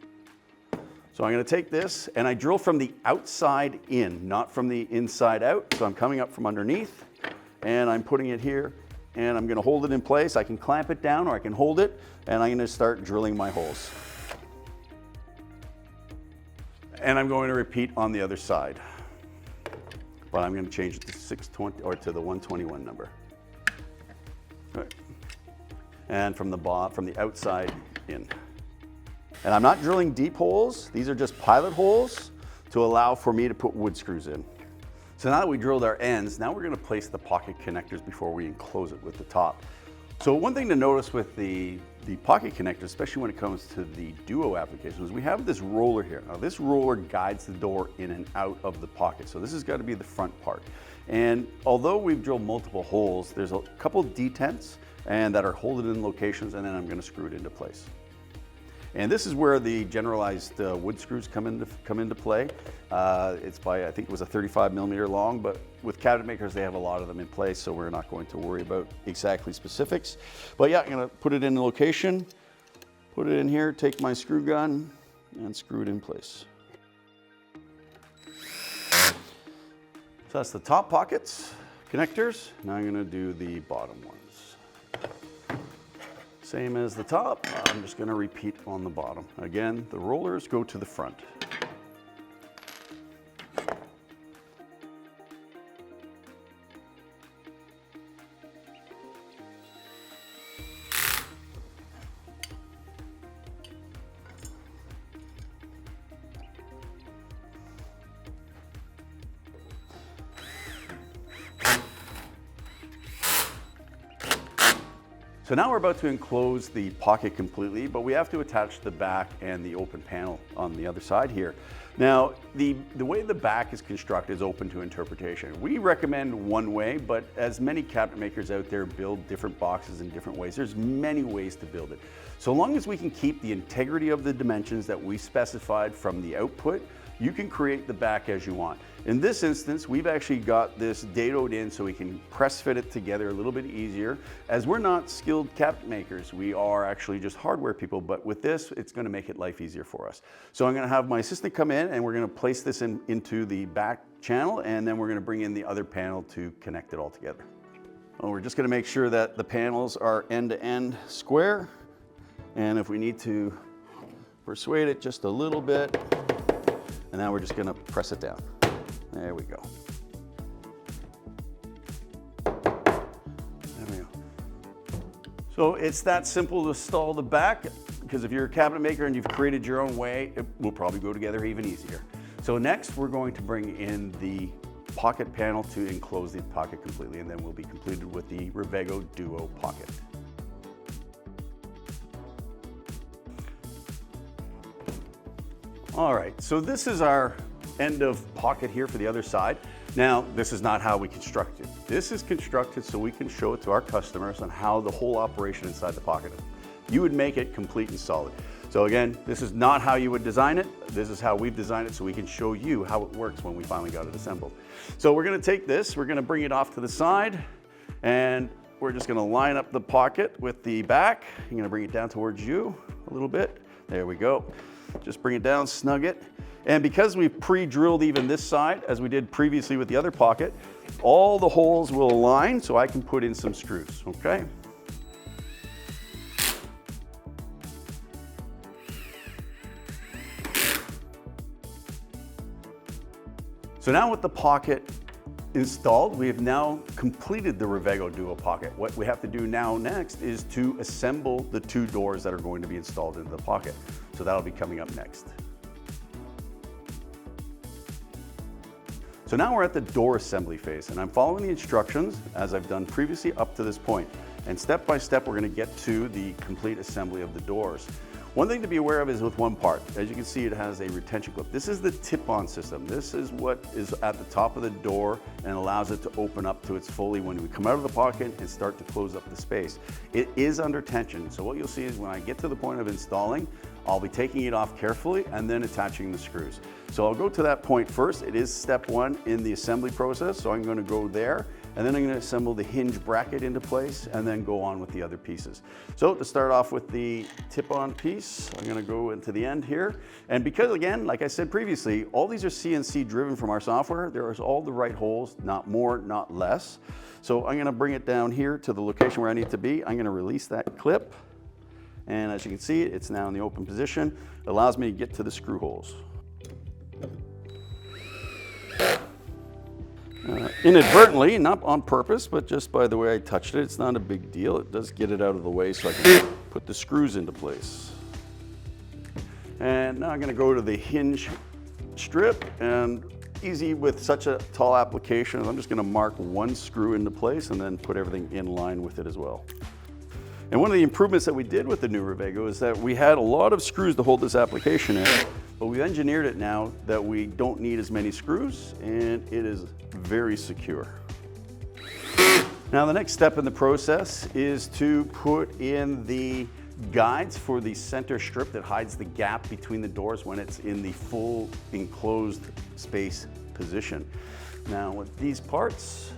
So I'm going to take this, and I drill from the outside in, not from the inside out. So I'm coming up from underneath, and I'm putting it here, and I'm going to hold it in place. I can clamp it down, or I can hold it, and I'm going to start drilling my holes. And I'm going to repeat on the other side, but I'm going to change it to 620 or to the 121 number. Right. And from the outside in. And I'm not drilling deep holes. These are just pilot holes to allow for me to put wood screws in. So now that we drilled our ends, now we're going to place the pocket connectors before we enclose it with the top. So one thing to notice with the pocket connector, especially when it comes to the Duo applications, we have this roller here. Now this roller guides the door in and out of the pocket. So this has got to be the front part. And although we've drilled multiple holes, there's a couple detents and that are holding in locations, and then I'm going to screw it into place. And this is where the generalized wood screws come into play. It's by, I think it was a 35mm long, but with cabinet makers, they have a lot of them in place, so we're not going to worry about exactly specifics. But yeah, I'm gonna put it in location, put it in here, take my screw gun, and screw it in place. So that's the top pockets, connectors. Now I'm gonna do the bottom ones. Same as the top, I'm just going to repeat on the bottom. Again, the rollers go to the front. So now we're about to enclose the pocket completely, but we have to attach the back and the open panel on the other side here. Now, the way the back is constructed is open to interpretation. We recommend one way, but as many cabinet makers out there build different boxes in different ways, there's many ways to build it. So long as we can keep the integrity of the dimensions that we specified from the output, you can create the back as you want. In this instance, we've actually got this dadoed in so we can press fit it together a little bit easier. As we're not skilled cabinet makers, we are actually just hardware people, but with this, it's gonna make it life easier for us. So I'm gonna have my assistant come in and we're gonna place this into the back channel, and then we're gonna bring in the other panel to connect it all together. Well, we're just gonna make sure that the panels are end-to-end square, and if we need to persuade it just a little bit, and now we're just gonna press it down. There we go. There we go. So it's that simple to install the back, because if you're a cabinet maker and you've created your own way, it will probably go together even easier. So next, we're going to bring in the pocket panel to enclose the pocket completely, and then we'll be completed with the REVEGO Duo pocket. All right, so this is our end of pocket here for the other side. Now, this is not how we construct it. This is constructed so we can show it to our customers on how the whole operation inside the pocket is. You would make it complete and solid. So again, this is not how you would design it. This is how we've designed it so we can show you how it works when we finally got it assembled. So we're gonna take this, we're gonna bring it off to the side, and we're just gonna line up the pocket with the back. I'm gonna bring it down towards you a little bit. There we go. Just bring it down, snug it. And because we've pre-drilled even this side, as we did previously with the other pocket, all the holes will align so I can put in some screws, okay? So now with the pocket installed, we have now completed the REVEGO Duo pocket. What we have to do now next is to assemble the two doors that are going to be installed into the pocket. So that'll be coming up next. So now we're at the door assembly phase, and I'm following the instructions as I've done previously up to this point. And step by step, we're gonna get to the complete assembly of the doors. One thing to be aware of is with one part. As you can see, it has a retention clip. This is the tip-on system. This is what is at the top of the door and allows it to open up to its fully when we come out of the pocket and start to close up the space. It is under tension, so what you'll see is when I get to the point of installing, I'll be taking it off carefully and then attaching the screws. So I'll go to that point first. It is step one in the assembly process, so I'm going to go there, and then I'm going to assemble the hinge bracket into place and then go on with the other pieces. So to start off with the tip-on piece, I'm going to go into the end here. And because, again, like I said previously, all these are CNC driven from our software, there is all the right holes, not more, not less. So I'm going to bring it down here to the location where I need to be. I'm going to release that clip. And as you can see, it's now in the open position. It allows me to get to the screw holes. Inadvertently, not on purpose, but just by the way I touched it, it's not a big deal. It does get it out of the way so I can put the screws into place. And now I'm going to go to the hinge strip, and easy with such a tall application, I'm just going to mark one screw into place and then put everything in line with it as well. And one of the improvements that we did with the new REVEGO is that we had a lot of screws to hold this application in, but we've engineered it now that we don't need as many screws, and it is very secure. Now the next step in the process is to put in the guides for the center strip that hides the gap between the doors when it's in the full enclosed space position. Now with these parts,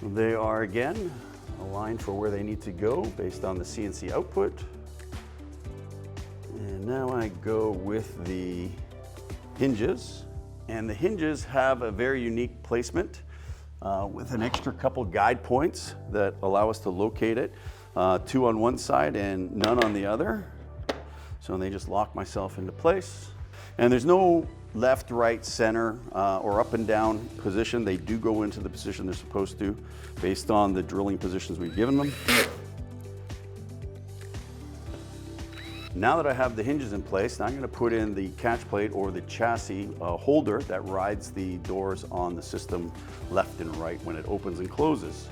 they are again aligned for where they need to go based on the CNC output. And now I go with the hinges. And the hinges have a very unique placement with an extra couple guide points that allow us to locate it. 2 on one side and none on the other. So they just lock myself into place. And there's no left, right, center, or up and down position. They do go into the position they're supposed to based on the drilling positions we've given them. Now that I have the hinges in place, now I'm going to put in the catch plate or the chassis holder that rides the doors on the system left and right when it opens and closes.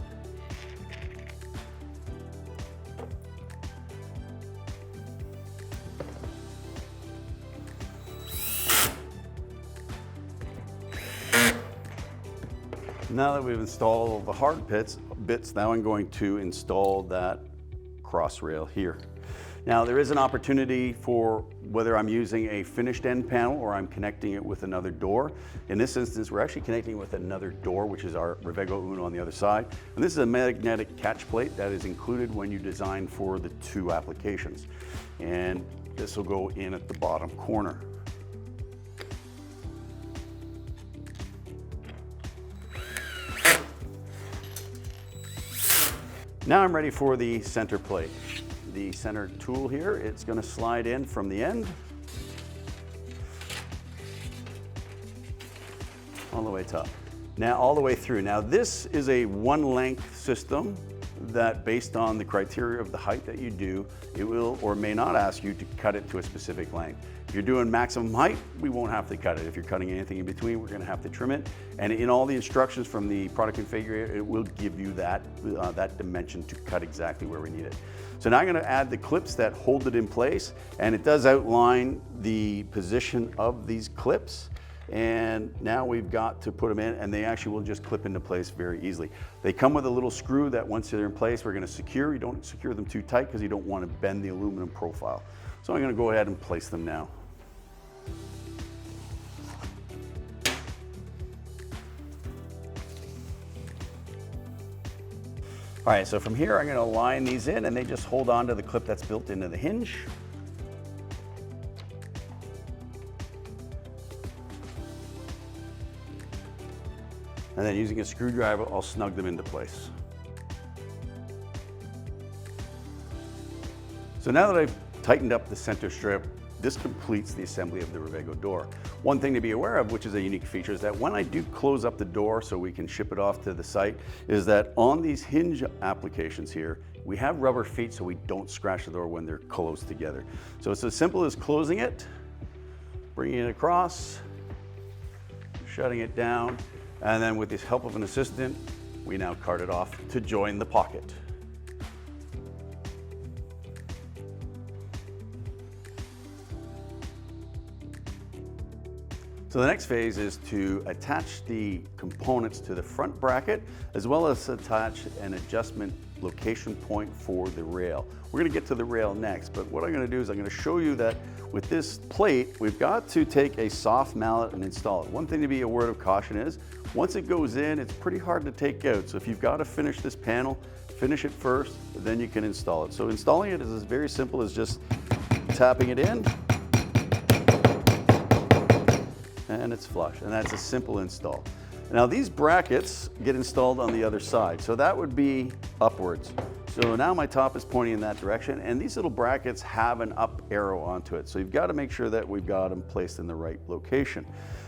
Now that we've installed all the hard bits, now I'm going to install that cross rail here. Now there is an opportunity for whether I'm using a finished end panel or I'm connecting it with another door. In this instance, we're actually connecting with another door, which is our REVEGO Uno on the other side. And this is a magnetic catch plate that is included when you design for the 2 applications. And this will go in at the bottom corner. Now I'm ready for the center plate. The center tool here, it's going to slide in from the end all the way top. Now all the way through. Now this is a one length system that based on the criteria of the height that you do, it will or may not ask you to cut it to a specific length. If you're doing maximum height, we won't have to cut it. If you're cutting anything in between, we're going to have to trim it. And in all the instructions from the Product Configurator, it will give you that, that dimension to cut exactly where we need it. So now I'm going to add the clips that hold it in place, and it does outline the position of these clips. And now we've got to put them in, and they actually will just clip into place very easily. They come with a little screw that once they're in place, we're going to secure. You don't secure them too tight because you don't want to bend the aluminum profile. So I'm going to go ahead and place them now. All right, so from here I'm going to line these in, and they just hold on to the clip that's built into the hinge. And then using a screwdriver, I'll snug them into place. So now that I've tightened up the center strip, this completes the assembly of the REVEGO door. One thing to be aware of, which is a unique feature, is that when I do close up the door so we can ship it off to the site, is that on these hinge applications here, we have rubber feet so we don't scratch the door when they're closed together. So it's as simple as closing it, bringing it across, shutting it down, and then with the help of an assistant, we now cart it off to join the pocket. So the next phase is to attach the components to the front bracket, as well as attach an adjustment location point for the rail. We're going to get to the rail next, but what I'm going to do is I'm going to show you that with this plate, we've got to take a soft mallet and install it. One thing to be a word of caution is, once it goes in, it's pretty hard to take out. So if you've got to finish this panel, finish it first, then you can install it. So installing it is as very simple as just tapping it in, and it's flush, and that's a simple install. Now these brackets get installed on the other side, so that would be upwards. So now my top is pointing in that direction, and these little brackets have an up arrow onto it. So you've got to make sure that we've got them placed in the right location.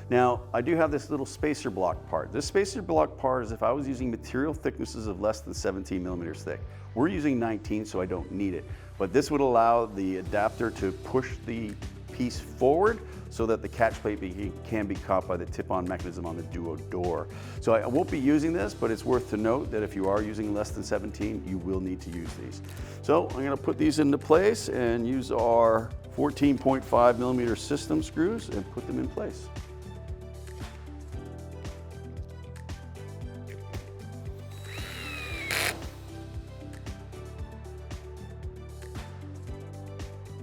Now, I do have this little spacer block part. This spacer block part is if I was using material thicknesses of less than 17 millimeters thick. We're using 19, so I don't need it. But this would allow the adapter to push the piece forward so that the catch plate can be caught by the tip-on mechanism on the Duo door. So I won't be using this, but it's worth to note that if you are using less than 17, you will need to use these. So I'm going to put these into place and use our 14.5 millimeter system screws and put them in place.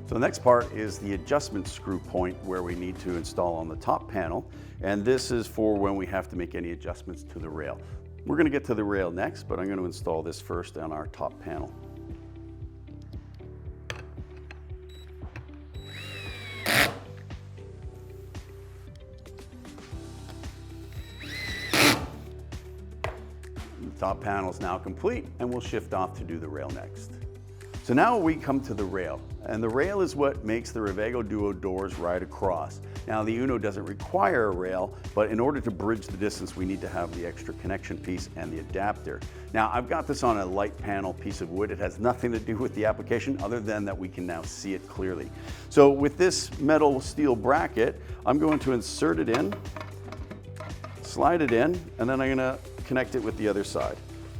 So the next part is the adjustment screw point where we need to install on the top panel. And this is for when we have to make any adjustments to the rail. We're going to get to the rail next, but I'm going to install this first on our top panel. The top panel is now complete, and we'll shift off to do the rail next. So now we come to the rail, and the rail is what makes the REVEGO Duo doors ride across. Now the Uno doesn't require a rail, but in order to bridge the distance, we need to have the extra connection piece and the adapter. Now I've got this on a light panel piece of wood. It has nothing to do with the application other than that we can now see it clearly. So with this metal steel bracket, I'm going to insert it in, slide it in, and then I'm going to connect it with the other side.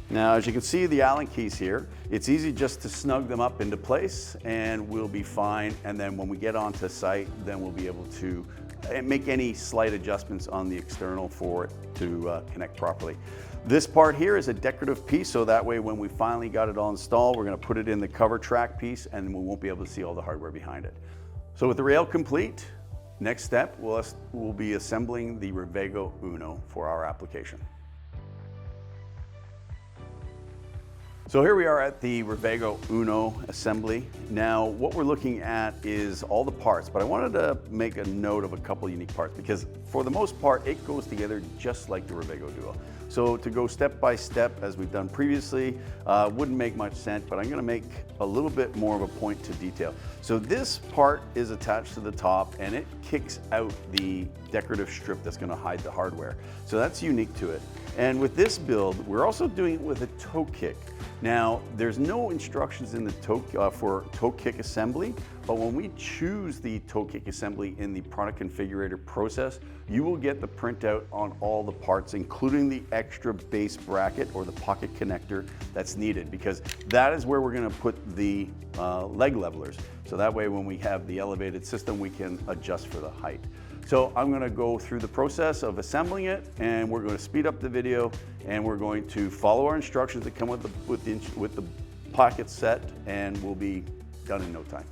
Now, as you can see the Allen keys here, it's easy just to snug them up into place and we'll be fine. And then when we get onto site, then we'll be able to make any slight adjustments on the external for it to connect properly. This part here is a decorative piece, so that way when we finally got it all installed, we're going to put it in the cover track piece and we won't be able to see all the hardware behind it. So with the rail complete, next step, we'll be assembling the REVEGO Uno for our application. So here we are at the REVEGO Uno assembly. Now what we're looking at is all the parts, but I wanted to make a note of a couple unique parts because for the most part it goes together just like the REVEGO Duo. So to go step by step as we've done previously wouldn't make much sense, but I'm going to make a little bit more of a point to detail. So this part is attached to the top and it kicks out the decorative strip that's going to hide the hardware. So that's unique to it. And with this build, we're also doing it with a toe kick. Now, there's no instructions in the for toe kick assembly, but when we choose the toe kick assembly in the Product Configurator process, you will get the printout on all the parts, including the extra base bracket or the pocket connector that's needed, because that is where we're going to put the leg levelers. So that way when we have the elevated system, we can adjust for the height. So I'm going to go through the process of assembling it, and we're going to speed up the video, and we're going to follow our instructions that come with the pocket set, and we'll be done in no time.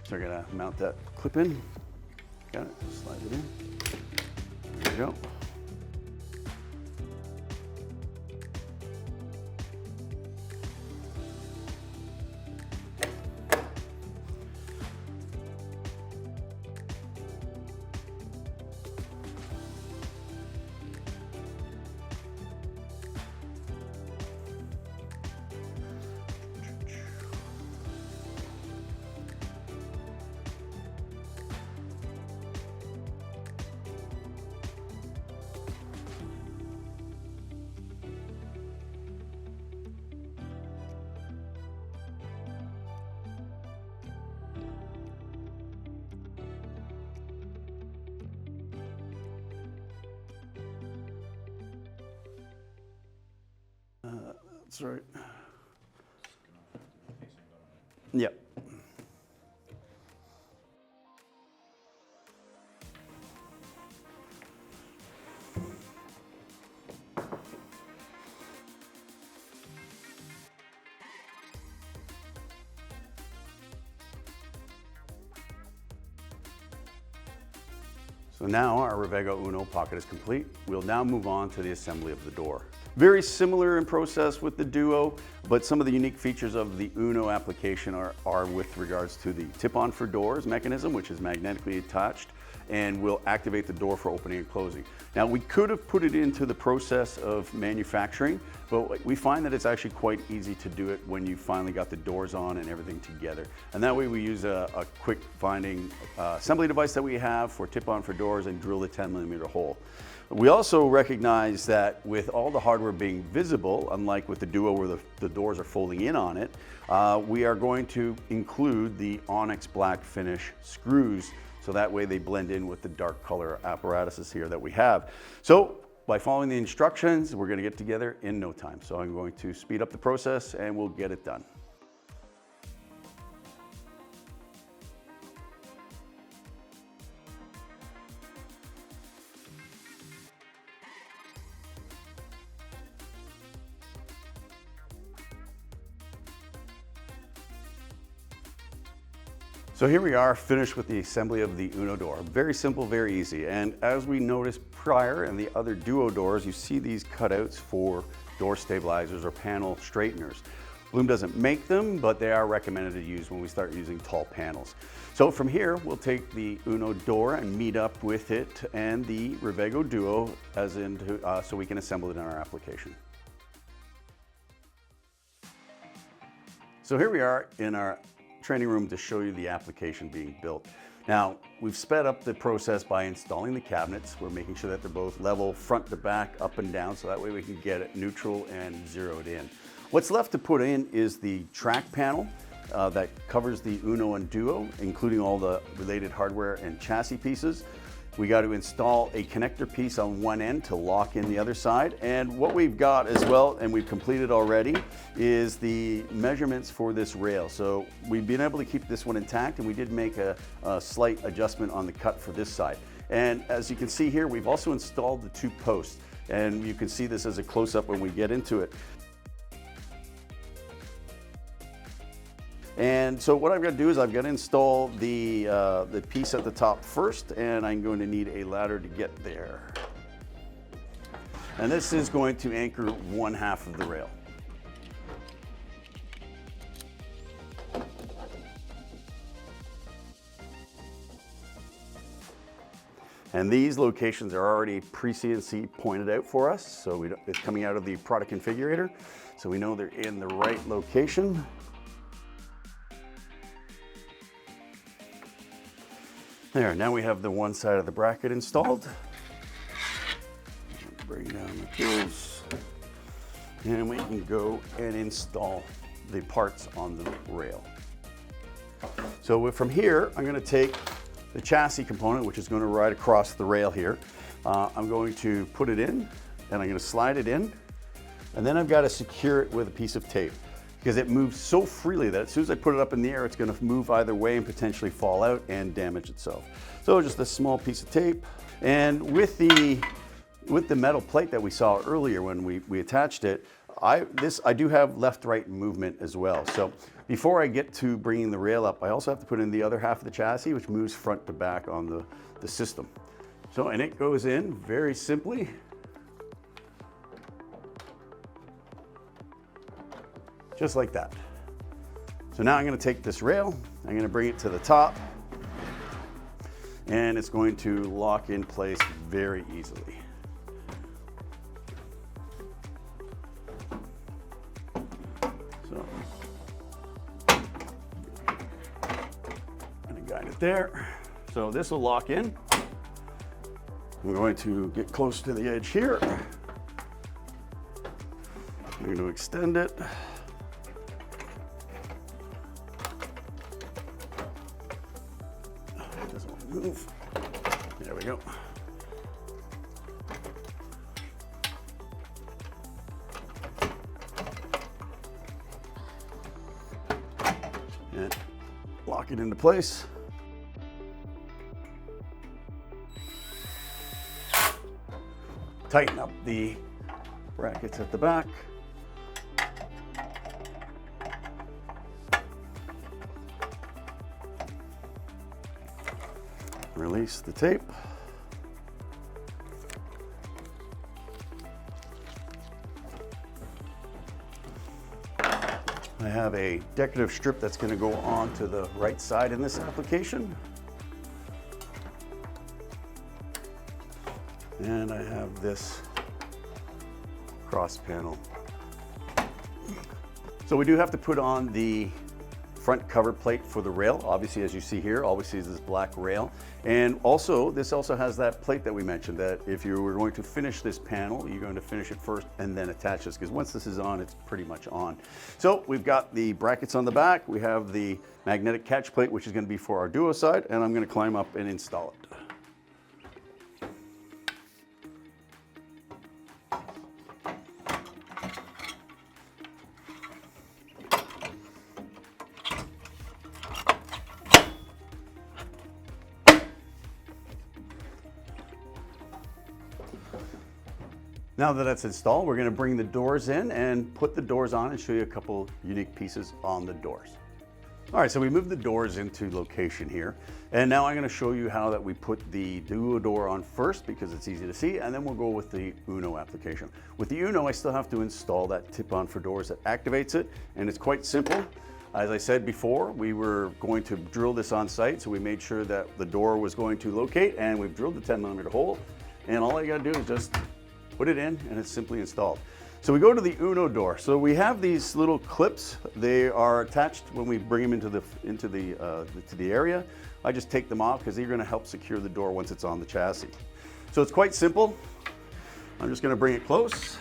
So we're going to mount that clip in. Got it, slide it in. There we go. That's right. Yep. So now our REVEGO Uno pocket is complete. We'll now move on to the assembly of the door. Very similar in process with the Duo, but some of the unique features of the Uno application are with regards to the tip-on for doors mechanism, which is magnetically attached and will activate the door for opening and closing. Now, we could have put it into the process of manufacturing, but we find that it's actually quite easy to do it when you finally got the doors on and everything together. And that way we use a quick finding assembly device that we have for tip-on for doors and drill the 10mm hole. We also recognize that with all the hardware being visible, unlike with the Duo where the doors are folding in on it, we are going to include the onyx black finish screws, so that way they blend in with the dark color apparatuses here that we have. So by following the instructions, we're going to get together in no time. So I'm going to speed up the process and we'll get it done. So here we are, finished with the assembly of the Uno door. Very simple, very easy. And as we noticed prior in the other Duo doors, you see these cutouts for door stabilizers or panel straighteners. Blum doesn't make them, but they are recommended to use when we start using tall panels. So from here, we'll take the Uno door and meet up with it and the REVEGO Duo so we can assemble it in our application. So here we are in our training room to show you the application being built. Now, we've sped up the process by installing the cabinets. We're making sure that they're both level front to back, up and down, so that way we can get it neutral and zeroed in. What's left to put in is the track panel that covers the Uno and Duo, including all the related hardware and chassis pieces. We got to install a connector piece on one end to lock in the other side. And what we've got as well, and we've completed already, is the measurements for this rail. So we've been able to keep this one intact, and we did make a slight adjustment on the cut for this side. And as you can see here, we've also installed the two posts. And you can see this as a close-up when we get into it. And so what I've got to do is I've got to install the piece at the top first, and I'm going to need a ladder to get there. And this is going to anchor one half of the rail. And these locations are already pre-CNC pointed out for us, so it's coming out of the Product Configurator, so we know they're in the right location. There, now we have the one side of the bracket installed. Bring down the tools, and we can go and install the parts on the rail. So from here, I'm going to take the chassis component, which is going to ride across the rail here. I'm going to put it in, and I'm going to slide it in, and then I've got to secure it with a piece of tape, because it moves so freely that as soon as I put it up in the air, it's going to move either way and potentially fall out and damage itself. So just a small piece of tape. And with the metal plate that we saw earlier when we attached it, I do have left-right movement as well. So before I get to bringing the rail up, I also have to put in the other half of the chassis, which moves front to back on the system. So, and it goes in very simply. Just like that. So now I'm going to take this rail, I'm going to bring it to the top, and it's going to lock in place very easily. So, I'm going to guide it there. So this will lock in. I'm going to get close to the edge here. I'm going to extend it. Move. There we go. lock it into place. Tighten up the brackets at the back. Release the tape. I have a decorative strip that's going to go on to the right side in this application. And I have this cross panel. So we do have to put on the front cover plate for the rail. Obviously, as you see here, all we see is this black rail. And also, this also has that plate that we mentioned, that if you were going to finish this panel, you're going to finish it first and then attach this, because once this is on, it's pretty much on. So we've got the brackets on the back. We have the magnetic catch plate, which is going to be for our Duo side, and I'm going to climb up and install it. Now that that's installed, we're going to bring the doors in and put the doors on and show you a couple unique pieces on the doors. All right, so we moved the doors into location here. And now I'm going to show you how that we put the Duo door on first, because it's easy to see, and then we'll go with the Uno application. With the Uno, I still have to install that tip-on for doors that activates it, and it's quite simple. As I said before, we were going to drill this on site, so we made sure that the door was going to locate, and we've drilled the 10mm hole, and all I got to do is just put it in and it's simply installed. So we go to the Uno door. So we have these little clips. They are attached when we bring them into the area. I just take them off because they're going to help secure the door once it's on the chassis. So it's quite simple. I'm just going to bring it close.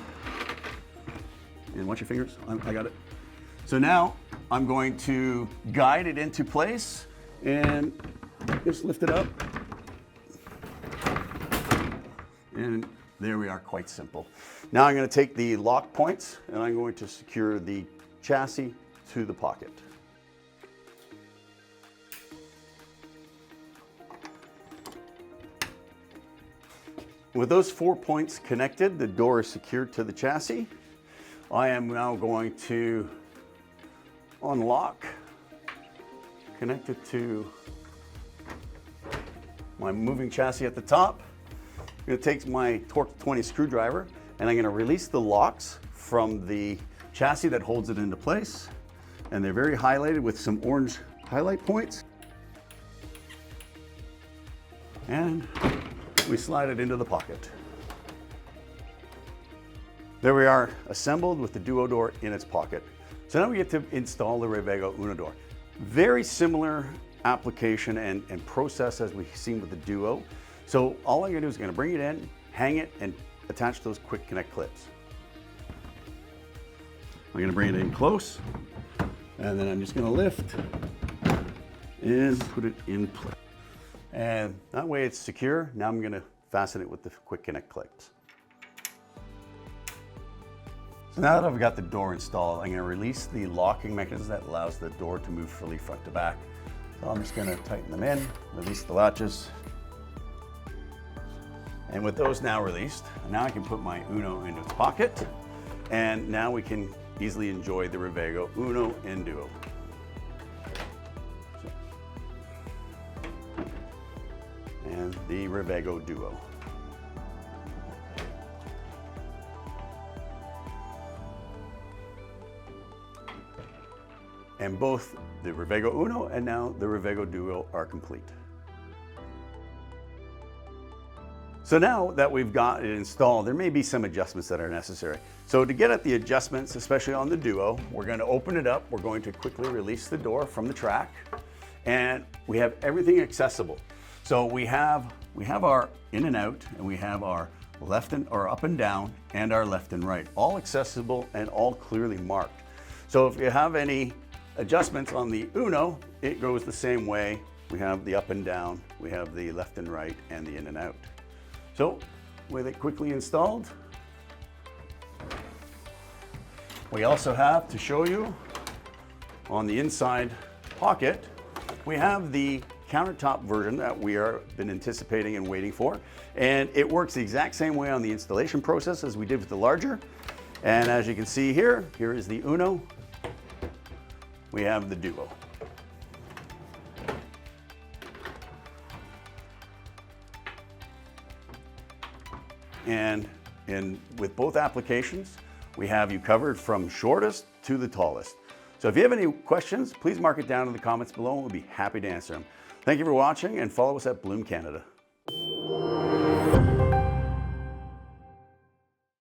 And watch your fingers. I got it. So now I'm going to guide it into place and just lift it up. And there we are, quite simple. Now I'm going to take the lock points and I'm going to secure the chassis to the pocket. With those 4 points connected, the door is secured to the chassis. I am now going to unlock, connect it to my moving chassis at the top. I'm going to take my Torque 20 screwdriver and I'm going to release the locks from the chassis that holds it into place. And they're very highlighted with some orange highlight points. And we slide it into the pocket. There we are, assembled with the Duo door in its pocket. So now we get to install the REVEGO Uno door. Very similar application and process as we've seen with the Duo. So all I'm going to do is going to bring it in, hang it, and attach those quick connect clips. I'm going to bring it in close, and then I'm just going to lift and put it in place. And that way it's secure. Now I'm going to fasten it with the quick connect clips. So now that I've got the door installed, I'm going to release the locking mechanism that allows the door to move freely front to back. So I'm just going to tighten them in, release the latches. And with those now released, now I can put my Uno into its pocket, and now we can easily enjoy the REVEGO Uno and Duo. And the REVEGO Duo. And both the REVEGO Uno and now the REVEGO Duo are complete. So now that we've got it installed, there may be some adjustments that are necessary. So to get at the adjustments, especially on the Duo, we're going to open it up. We're going to quickly release the door from the track, and we have everything accessible. So we have our in and out, and we have our left and or up and down, and our left and right, all accessible and all clearly marked. So if you have any adjustments on the Uno, it goes the same way. We have the up and down, we have the left and right, and the in and out. So with it quickly installed, we also have to show you on the inside pocket, We have the countertop version that we are been anticipating and waiting for, and it works the exact same way on the installation process as we did with the larger. And as you can see here, here is the Uno. We have the Duo. And with both applications, we have you covered from shortest to the tallest. So if you have any questions, please mark it down in the comments below and we'll be happy to answer them. Thank you for watching and follow us at Blum Canada.